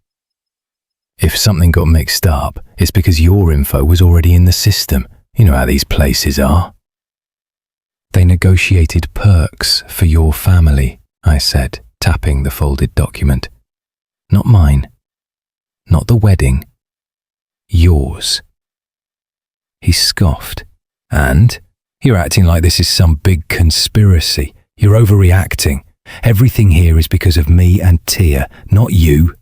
"If something got mixed up, it's because your info was already in the system. You know how these places are." "They negotiated perks for your family," I said, tapping the folded document. "Not mine. Not the wedding. Yours." He scoffed. "And? You're acting like this is some big conspiracy. You're overreacting. Everything here is because of me and Tia, not you."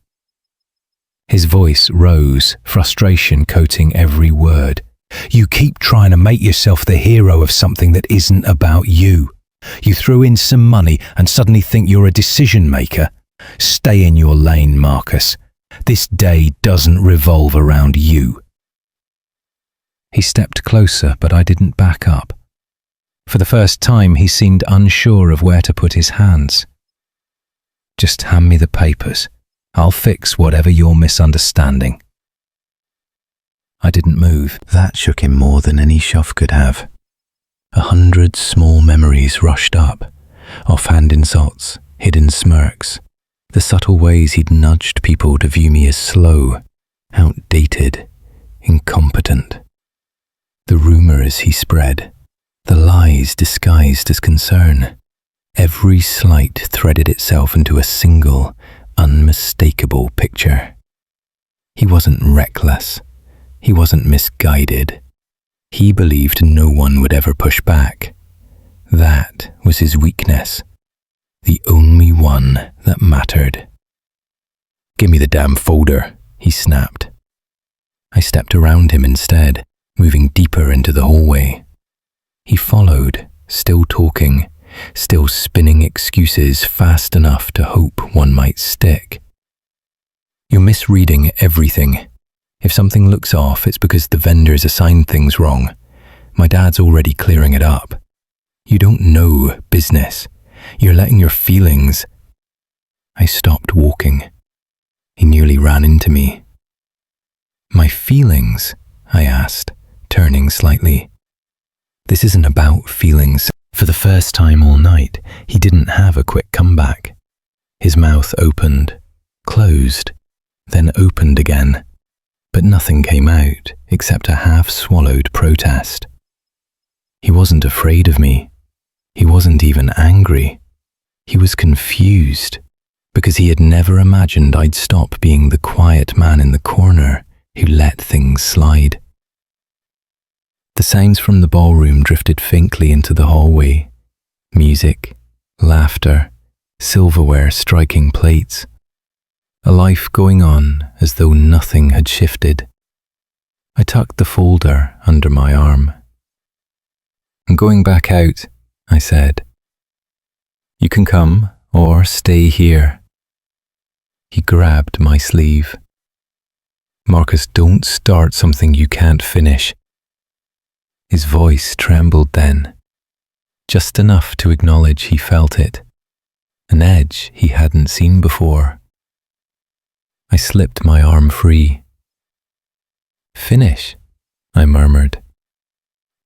His voice rose, frustration coating every word. "You keep trying to make yourself the hero of something that isn't about you. You threw in some money and suddenly think you're a decision maker. Stay in your lane, Marcus. This day doesn't revolve around you." He stepped closer, but I didn't back up. For the first time, he seemed unsure of where to put his hands. "Just hand me the papers. I'll fix whatever you're misunderstanding." I didn't move. That shook him more than any shove could have. 100 small memories rushed up, offhand insults, hidden smirks, the subtle ways he'd nudged people to view me as slow, outdated, incompetent. The rumours he spread, the lies disguised as concern. Every slight threaded itself into a single, unmistakable picture. He wasn't reckless. He wasn't misguided. He believed no one would ever push back. That was his weakness, the only one that mattered. "Give me the damn folder," he snapped. I stepped around him instead, moving deeper into the hallway. He followed, still talking, still spinning excuses fast enough to hope one might stick. "You're misreading everything. If something looks off, it's because the vendors assigned things wrong. My dad's already clearing it up. You don't know business. You're letting your feelings..." I stopped walking. He nearly ran into me. "My feelings?" I asked, turning slightly. This isn't about feelings. For the first time all night, he didn't have a quick comeback. His mouth opened, closed, then opened again, but nothing came out except a half-swallowed protest. He wasn't afraid of me. He wasn't even angry. He was confused, because he had never imagined I'd stop being the quiet man in the corner who let things slide. The sounds from the ballroom drifted faintly into the hallway. Music, laughter, silverware striking plates. A life going on as though nothing had shifted. I tucked the folder under my arm. "I'm going back out," I said. "You can come or stay here." He grabbed my sleeve. "Marcus, don't start something you can't finish." His voice trembled then, just enough to acknowledge he felt it, an edge he hadn't seen before. I slipped my arm free. "Finish," I murmured.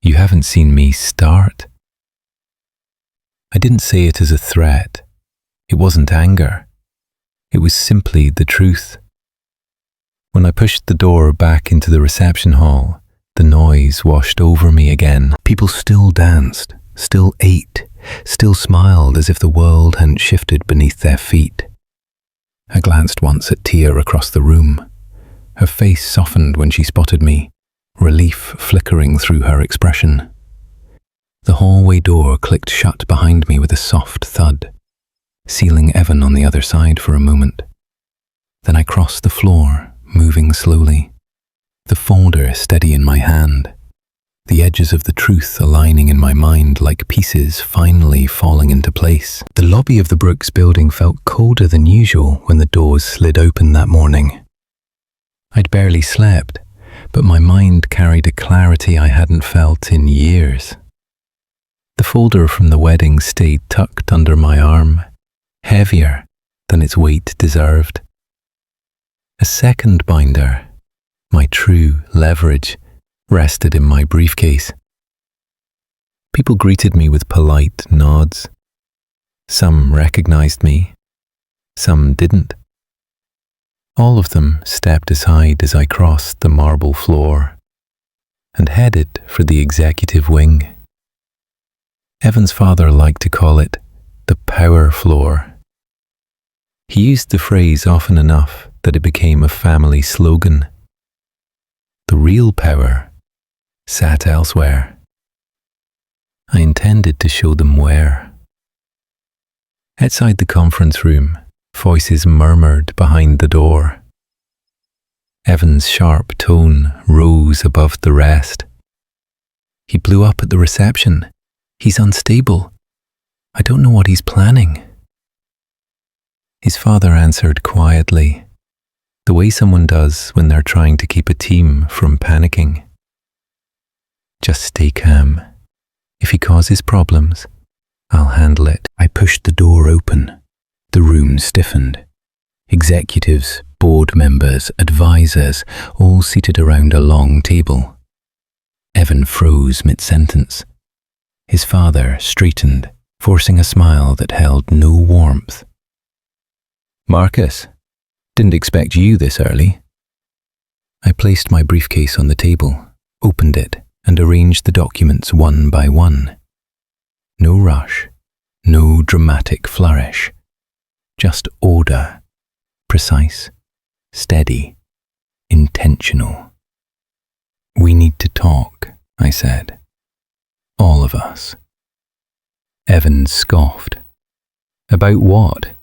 "You haven't seen me start." I didn't say it as a threat. It wasn't anger. It was simply the truth. When I pushed the door back into the reception hall, the noise washed over me again. People still danced, still ate, still smiled as if the world hadn't shifted beneath their feet. I glanced once at Tia across the room. Her face softened when she spotted me, relief flickering through her expression. The hallway door clicked shut behind me with a soft thud, sealing Evan on the other side for a moment. Then I crossed the floor, moving slowly, the folder steady in my hand, the edges of the truth aligning in my mind like pieces finally falling into place. The lobby of the Brooks building felt colder than usual when the doors slid open that morning. I'd barely slept, but my mind carried a clarity I hadn't felt in years. The folder from the wedding stayed tucked under my arm, heavier than its weight deserved. A second binder, my true leverage, rested in my briefcase. People greeted me with polite nods. Some recognized me, some didn't. All of them stepped aside as I crossed the marble floor and headed for the executive wing. Evan's father liked to call it the power floor. He used the phrase often enough that it became a family slogan. The real power sat elsewhere. I intended to show them where. Outside the conference room, voices murmured behind the door. Evan's sharp tone rose above the rest. "He blew up at the reception. He's unstable. I don't know what he's planning." His father answered quietly, the way someone does when they're trying to keep a team from panicking. "Just stay calm. If he causes problems, I'll handle it." I pushed the door open. The room stiffened. Executives, board members, advisors, all seated around a long table. Evan froze mid-sentence. His father straightened, forcing a smile that held no warmth. "Marcus, didn't expect you this early." I placed my briefcase on the table, opened it, and arranged the documents one by one. No rush, no dramatic flourish, just order, precise, steady, intentional. "We need to talk," I said. "All of us." Evan scoffed. "About what?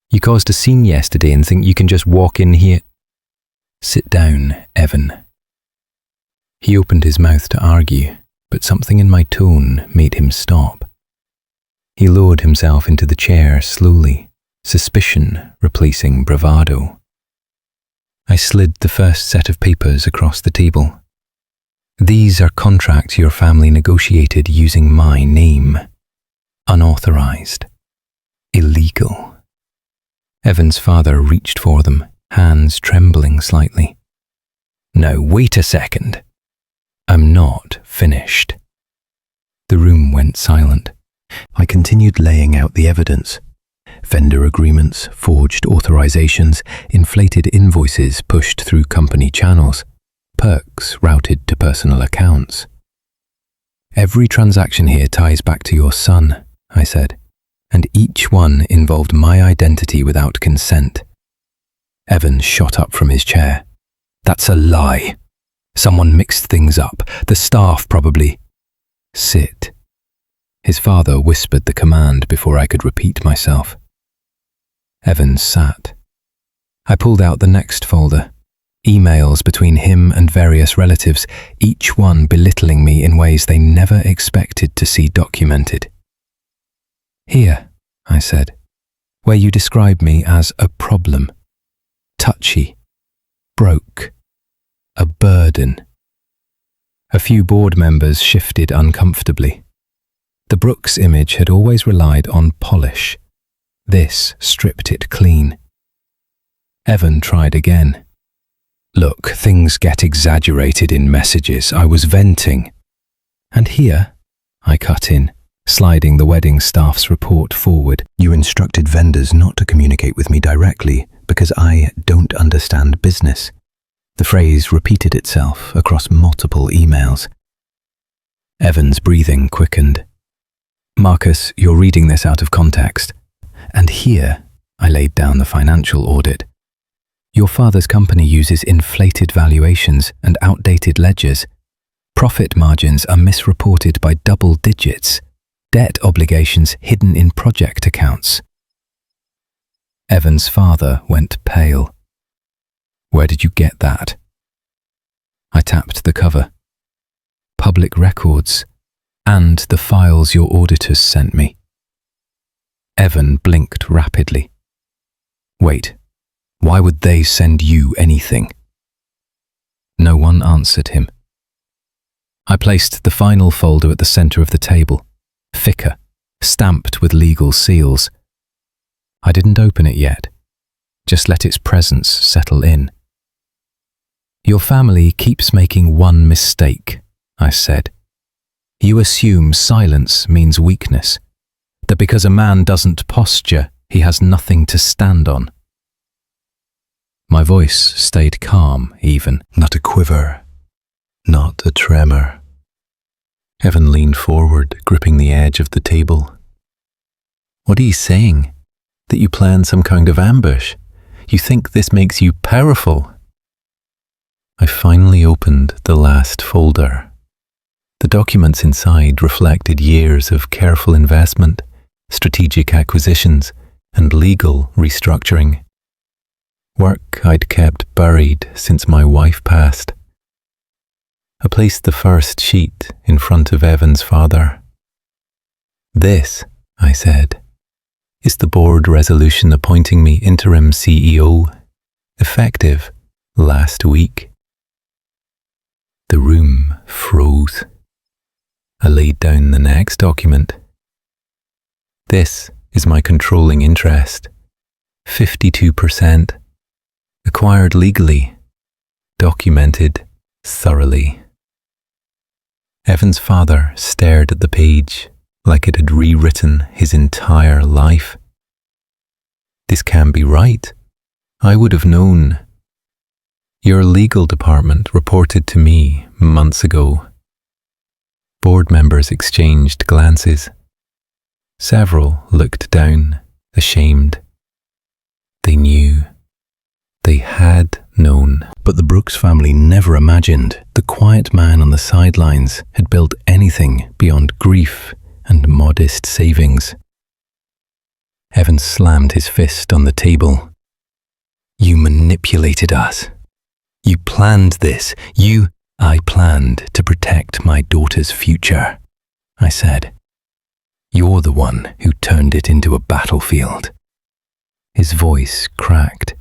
You caused a scene yesterday and think you can just walk in here?" "Sit down, Evan." He opened his mouth to argue, but something in my tone made him stop. He lowered himself into the chair slowly, suspicion replacing bravado. I slid the first set of papers across the table. "These are contracts your family negotiated using my name. Unauthorized. Illegal." Evan's father reached for them, hands trembling slightly. "Now wait a second. I'm not finished." The room went silent. I continued laying out the evidence. Vendor agreements, forged authorizations, inflated invoices pushed through company channels, perks routed to personal accounts. Every transaction here ties back to your son, I said, and each one involved my identity without consent. Evan shot up from his chair. That's a lie. Someone mixed things up. The staff probably. Sit. His father whispered the command before I could repeat myself. Evan sat. I pulled out the next folder. Emails between him and various relatives, each one belittling me in ways they never expected to see documented. Here, I said, where you describe me as a problem. Touchy. Broke. A burden. A few board members shifted uncomfortably. The Brooks image had always relied on polish. This stripped it clean. Evan tried again. Look, things get exaggerated in messages. I was venting. And here, I cut in, sliding the wedding staff's report forward. You instructed vendors not to communicate with me directly because I don't understand business. The phrase repeated itself across multiple emails. Evan's breathing quickened. Marcus, you're reading this out of context. And here, I laid down the financial audit. Your father's company uses inflated valuations and outdated ledgers. Profit margins are misreported by double digits. Debt obligations hidden in project accounts. Evan's father went pale. Where did you get that? I tapped the cover. Public records, and the files your auditors sent me. Evan blinked rapidly. Wait, why would they send you anything? No one answered him. I placed the final folder at the center of the table, thicker, stamped with legal seals. I didn't open it yet, just let its presence settle in. Your family keeps making one mistake, I said. You assume silence means weakness, that because a man doesn't posture, he has nothing to stand on. My voice stayed calm even. Not a quiver, not a tremor. Evan leaned forward, gripping the edge of the table. What are you saying? That you planned some kind of ambush? You think this makes you powerful? I finally opened the last folder. The documents inside reflected years of careful investment, strategic acquisitions, and legal restructuring. Work I'd kept buried since my wife passed. I placed the first sheet in front of Evan's father. This, I said, is the board resolution appointing me interim CEO, effective last week. The room froze. I laid down the next document. This is my controlling interest. 52%. Acquired legally. Documented thoroughly. Evan's father stared at the page like it had rewritten his entire life. This can't be right. I would have known. Your legal department reported to me months ago. Board members exchanged glances. Several looked down, ashamed. They knew. They had known. But the Brooks family never imagined the quiet man on the sidelines had built anything beyond grief and modest savings. Evan slammed his fist on the table. You manipulated us. You planned this. I planned to protect my daughter's future, I said. You're the one who turned it into a battlefield. His voice cracked.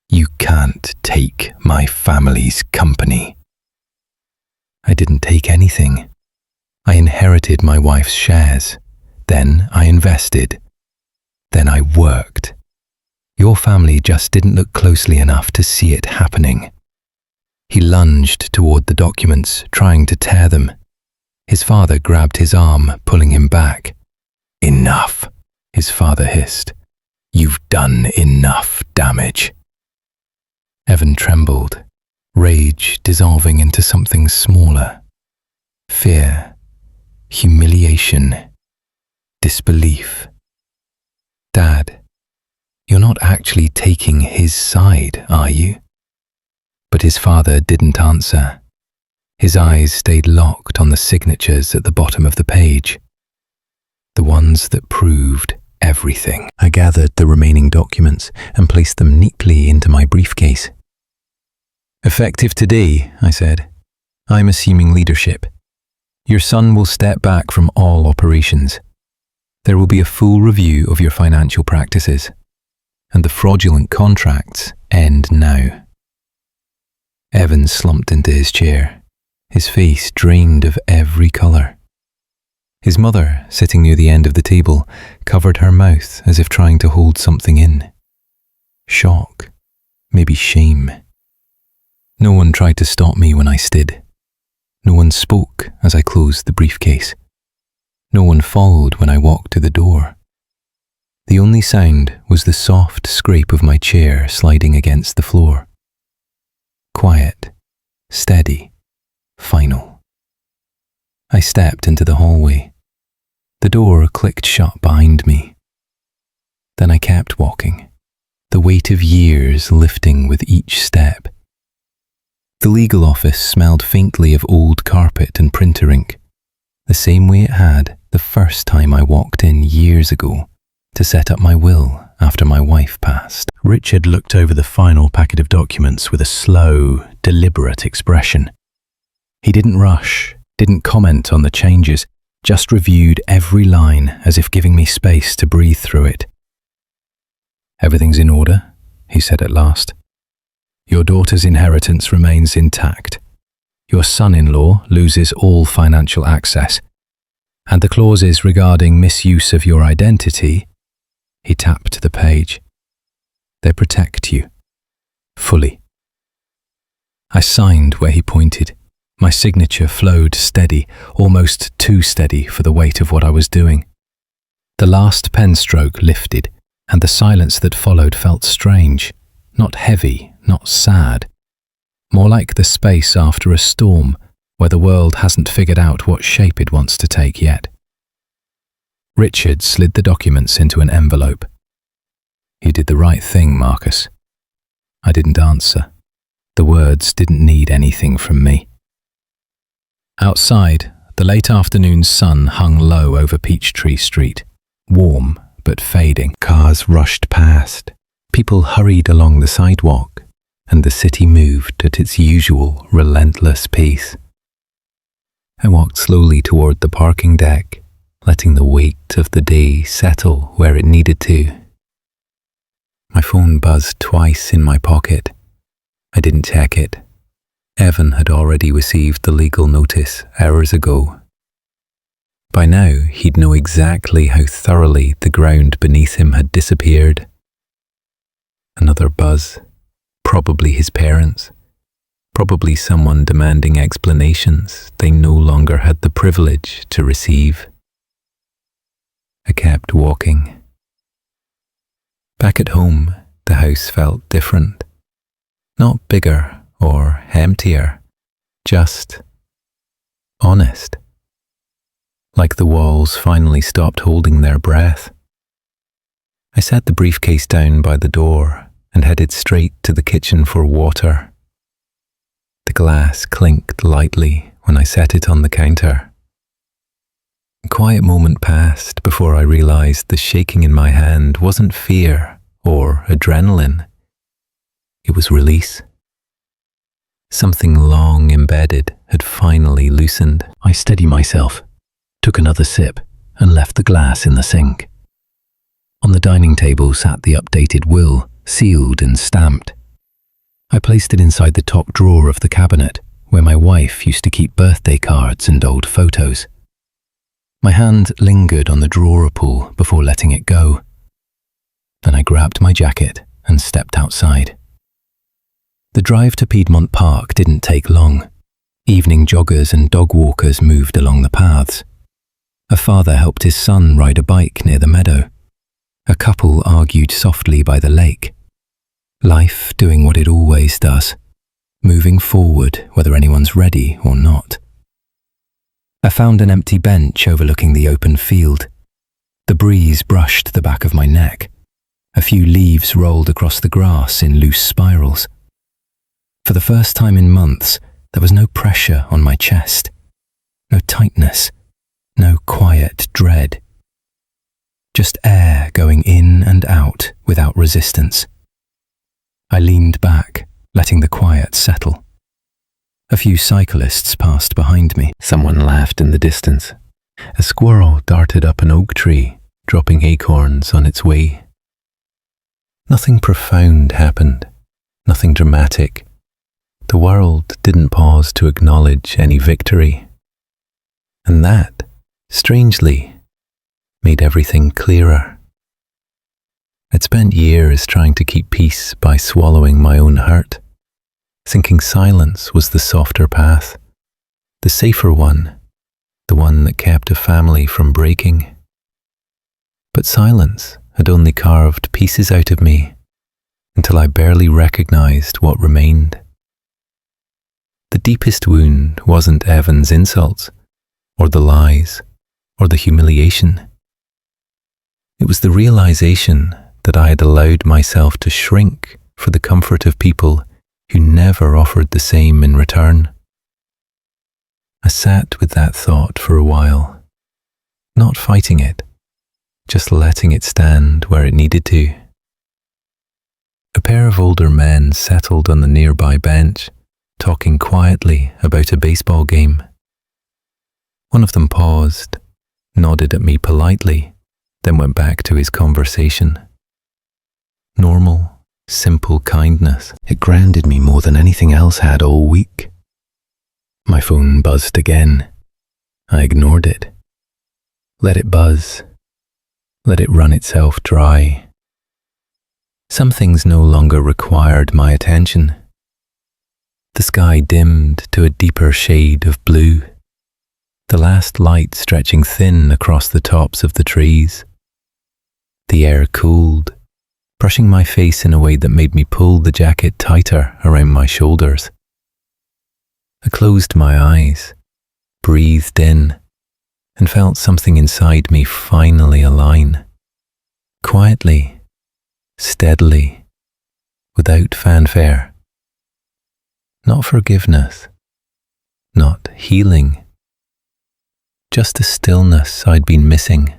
You can't take my family's company. I didn't take anything. I inherited my wife's shares. Then I invested. Then I worked. Your family just didn't look closely enough to see it happening. He lunged toward the documents, trying to tear them. His father grabbed his arm, pulling him back. "Enough," his father hissed. "You've done enough damage." Evan trembled, rage dissolving into something smaller. Fear, humiliation, disbelief. "Dad, you're not actually taking his side, are you?" But his father didn't answer. His eyes stayed locked on the signatures at the bottom of the page, the ones that proved everything. I gathered the remaining documents and placed them neatly into my briefcase. "Effective today," I said, "I'm assuming leadership. Your son will step back from all operations. There will be a full review of your financial practices, and the fraudulent contracts end now." Evan slumped into his chair, his face drained of every colour. His mother, sitting near the end of the table, covered her mouth as if trying to hold something in. Shock, maybe shame. No one tried to stop me when I stood. No one spoke as I closed the briefcase. No one followed when I walked to the door. The only sound was the soft scrape of my chair sliding against the floor. Quiet, steady, final. I stepped into the hallway. The door clicked shut behind me. Then I kept walking, the weight of years lifting with each step. The legal office smelled faintly of old carpet and printer ink, the same way it had the first time I walked in years ago to set up my will after my wife passed. Richard looked over the final packet of documents with a slow, deliberate expression. He didn't rush, didn't comment on the changes, just reviewed every line as if giving me space to breathe through it. "Everything's in order," he said at last. "Your daughter's inheritance remains intact. Your son-in-law loses all financial access. And the clauses regarding misuse of your identity," he tapped the page, "they protect you. Fully." I signed where he pointed. My signature flowed steady, almost too steady for the weight of what I was doing. The last pen stroke lifted, and the silence that followed felt strange, not heavy, not sad. More like the space after a storm, where the world hasn't figured out what shape it wants to take yet. Richard slid the documents into an envelope. "You did the right thing, Marcus." I didn't answer. The words didn't need anything from me. Outside, the late afternoon sun hung low over Peachtree Street, warm but fading. Cars rushed past, people hurried along the sidewalk, and the city moved at its usual relentless pace. I walked slowly toward the parking deck, letting the weight of the day settle where it needed to. My phone buzzed twice in my pocket. I didn't check it. Evan had already received the legal notice hours ago. By now, he'd know exactly how thoroughly the ground beneath him had disappeared. Another buzz. Probably his parents. Probably someone demanding explanations they no longer had the privilege to receive. I kept walking. Back at home, the house felt different. Not bigger or emptier, just honest. Like the walls finally stopped holding their breath. I set the briefcase down by the door and headed straight to the kitchen for water. The glass clinked lightly when I set it on the counter. A quiet moment passed before I realized the shaking in my hand wasn't fear or adrenaline. It was release. Something long embedded had finally loosened. I steadied myself, took another sip, and left the glass in the sink. On the dining table sat the updated will, sealed and stamped. I placed it inside the top drawer of the cabinet, where my wife used to keep birthday cards and old photos. My hand lingered on the drawer pull before letting it go. Then I grabbed my jacket and stepped outside. The drive to Piedmont Park didn't take long. Evening joggers and dog walkers moved along the paths. A father helped his son ride a bike near the meadow. A couple argued softly by the lake. Life doing what it always does, moving forward whether anyone's ready or not. I found an empty bench overlooking the open field. The breeze brushed the back of my neck. A few leaves rolled across the grass in loose spirals. For the first time in months, there was no pressure on my chest, no tightness, no quiet dread. Just air going in and out without resistance. I leaned back, letting the quiet settle. A few cyclists passed behind me. Someone laughed in the distance. A squirrel darted up an oak tree, dropping acorns on its way. Nothing profound happened, nothing dramatic. The world didn't pause to acknowledge any victory. And that, strangely, made everything clearer. I'd spent years trying to keep peace by swallowing my own hurt, thinking silence was the softer path, the safer one, the one that kept a family from breaking. But silence had only carved pieces out of me until I barely recognized what remained. The deepest wound wasn't Evan's insults, or the lies, or the humiliation. It was the realization that I had allowed myself to shrink for the comfort of people who never offered the same in return. I sat with that thought for a while, not fighting it, just letting it stand where it needed to. A pair of older men settled on the nearby bench, talking quietly about a baseball game. One of them paused, nodded at me politely, then went back to his conversation. Normal, simple kindness. It grounded me more than anything else had all week. My phone buzzed again. I ignored it. Let it buzz. Let it run itself dry. Some things no longer required my attention. The sky dimmed to a deeper shade of blue, the last light stretching thin across the tops of the trees. The air cooled, brushing my face in a way that made me pull the jacket tighter around my shoulders. I closed my eyes, breathed in, and felt something inside me finally align. Quietly, steadily, without fanfare. Not forgiveness, not healing, just a stillness I'd been missing.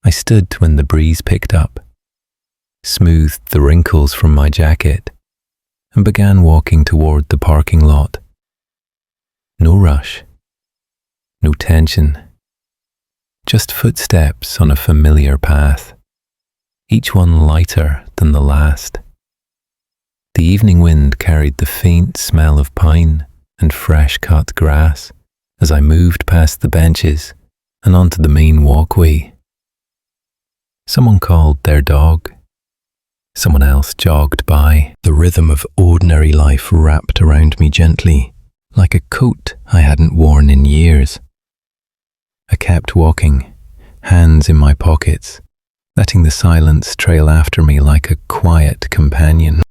I stood when the breeze picked up, smoothed the wrinkles from my jacket, and began walking toward the parking lot. No rush, no tension, just footsteps on a familiar path, each one lighter than the last. The evening wind carried the faint smell of pine and fresh cut grass as I moved past the benches and onto the main walkway. Someone called their dog. Someone else jogged by. The rhythm of ordinary life wrapped around me gently, like a coat I hadn't worn in years. I kept walking, hands in my pockets, letting the silence trail after me like a quiet companion.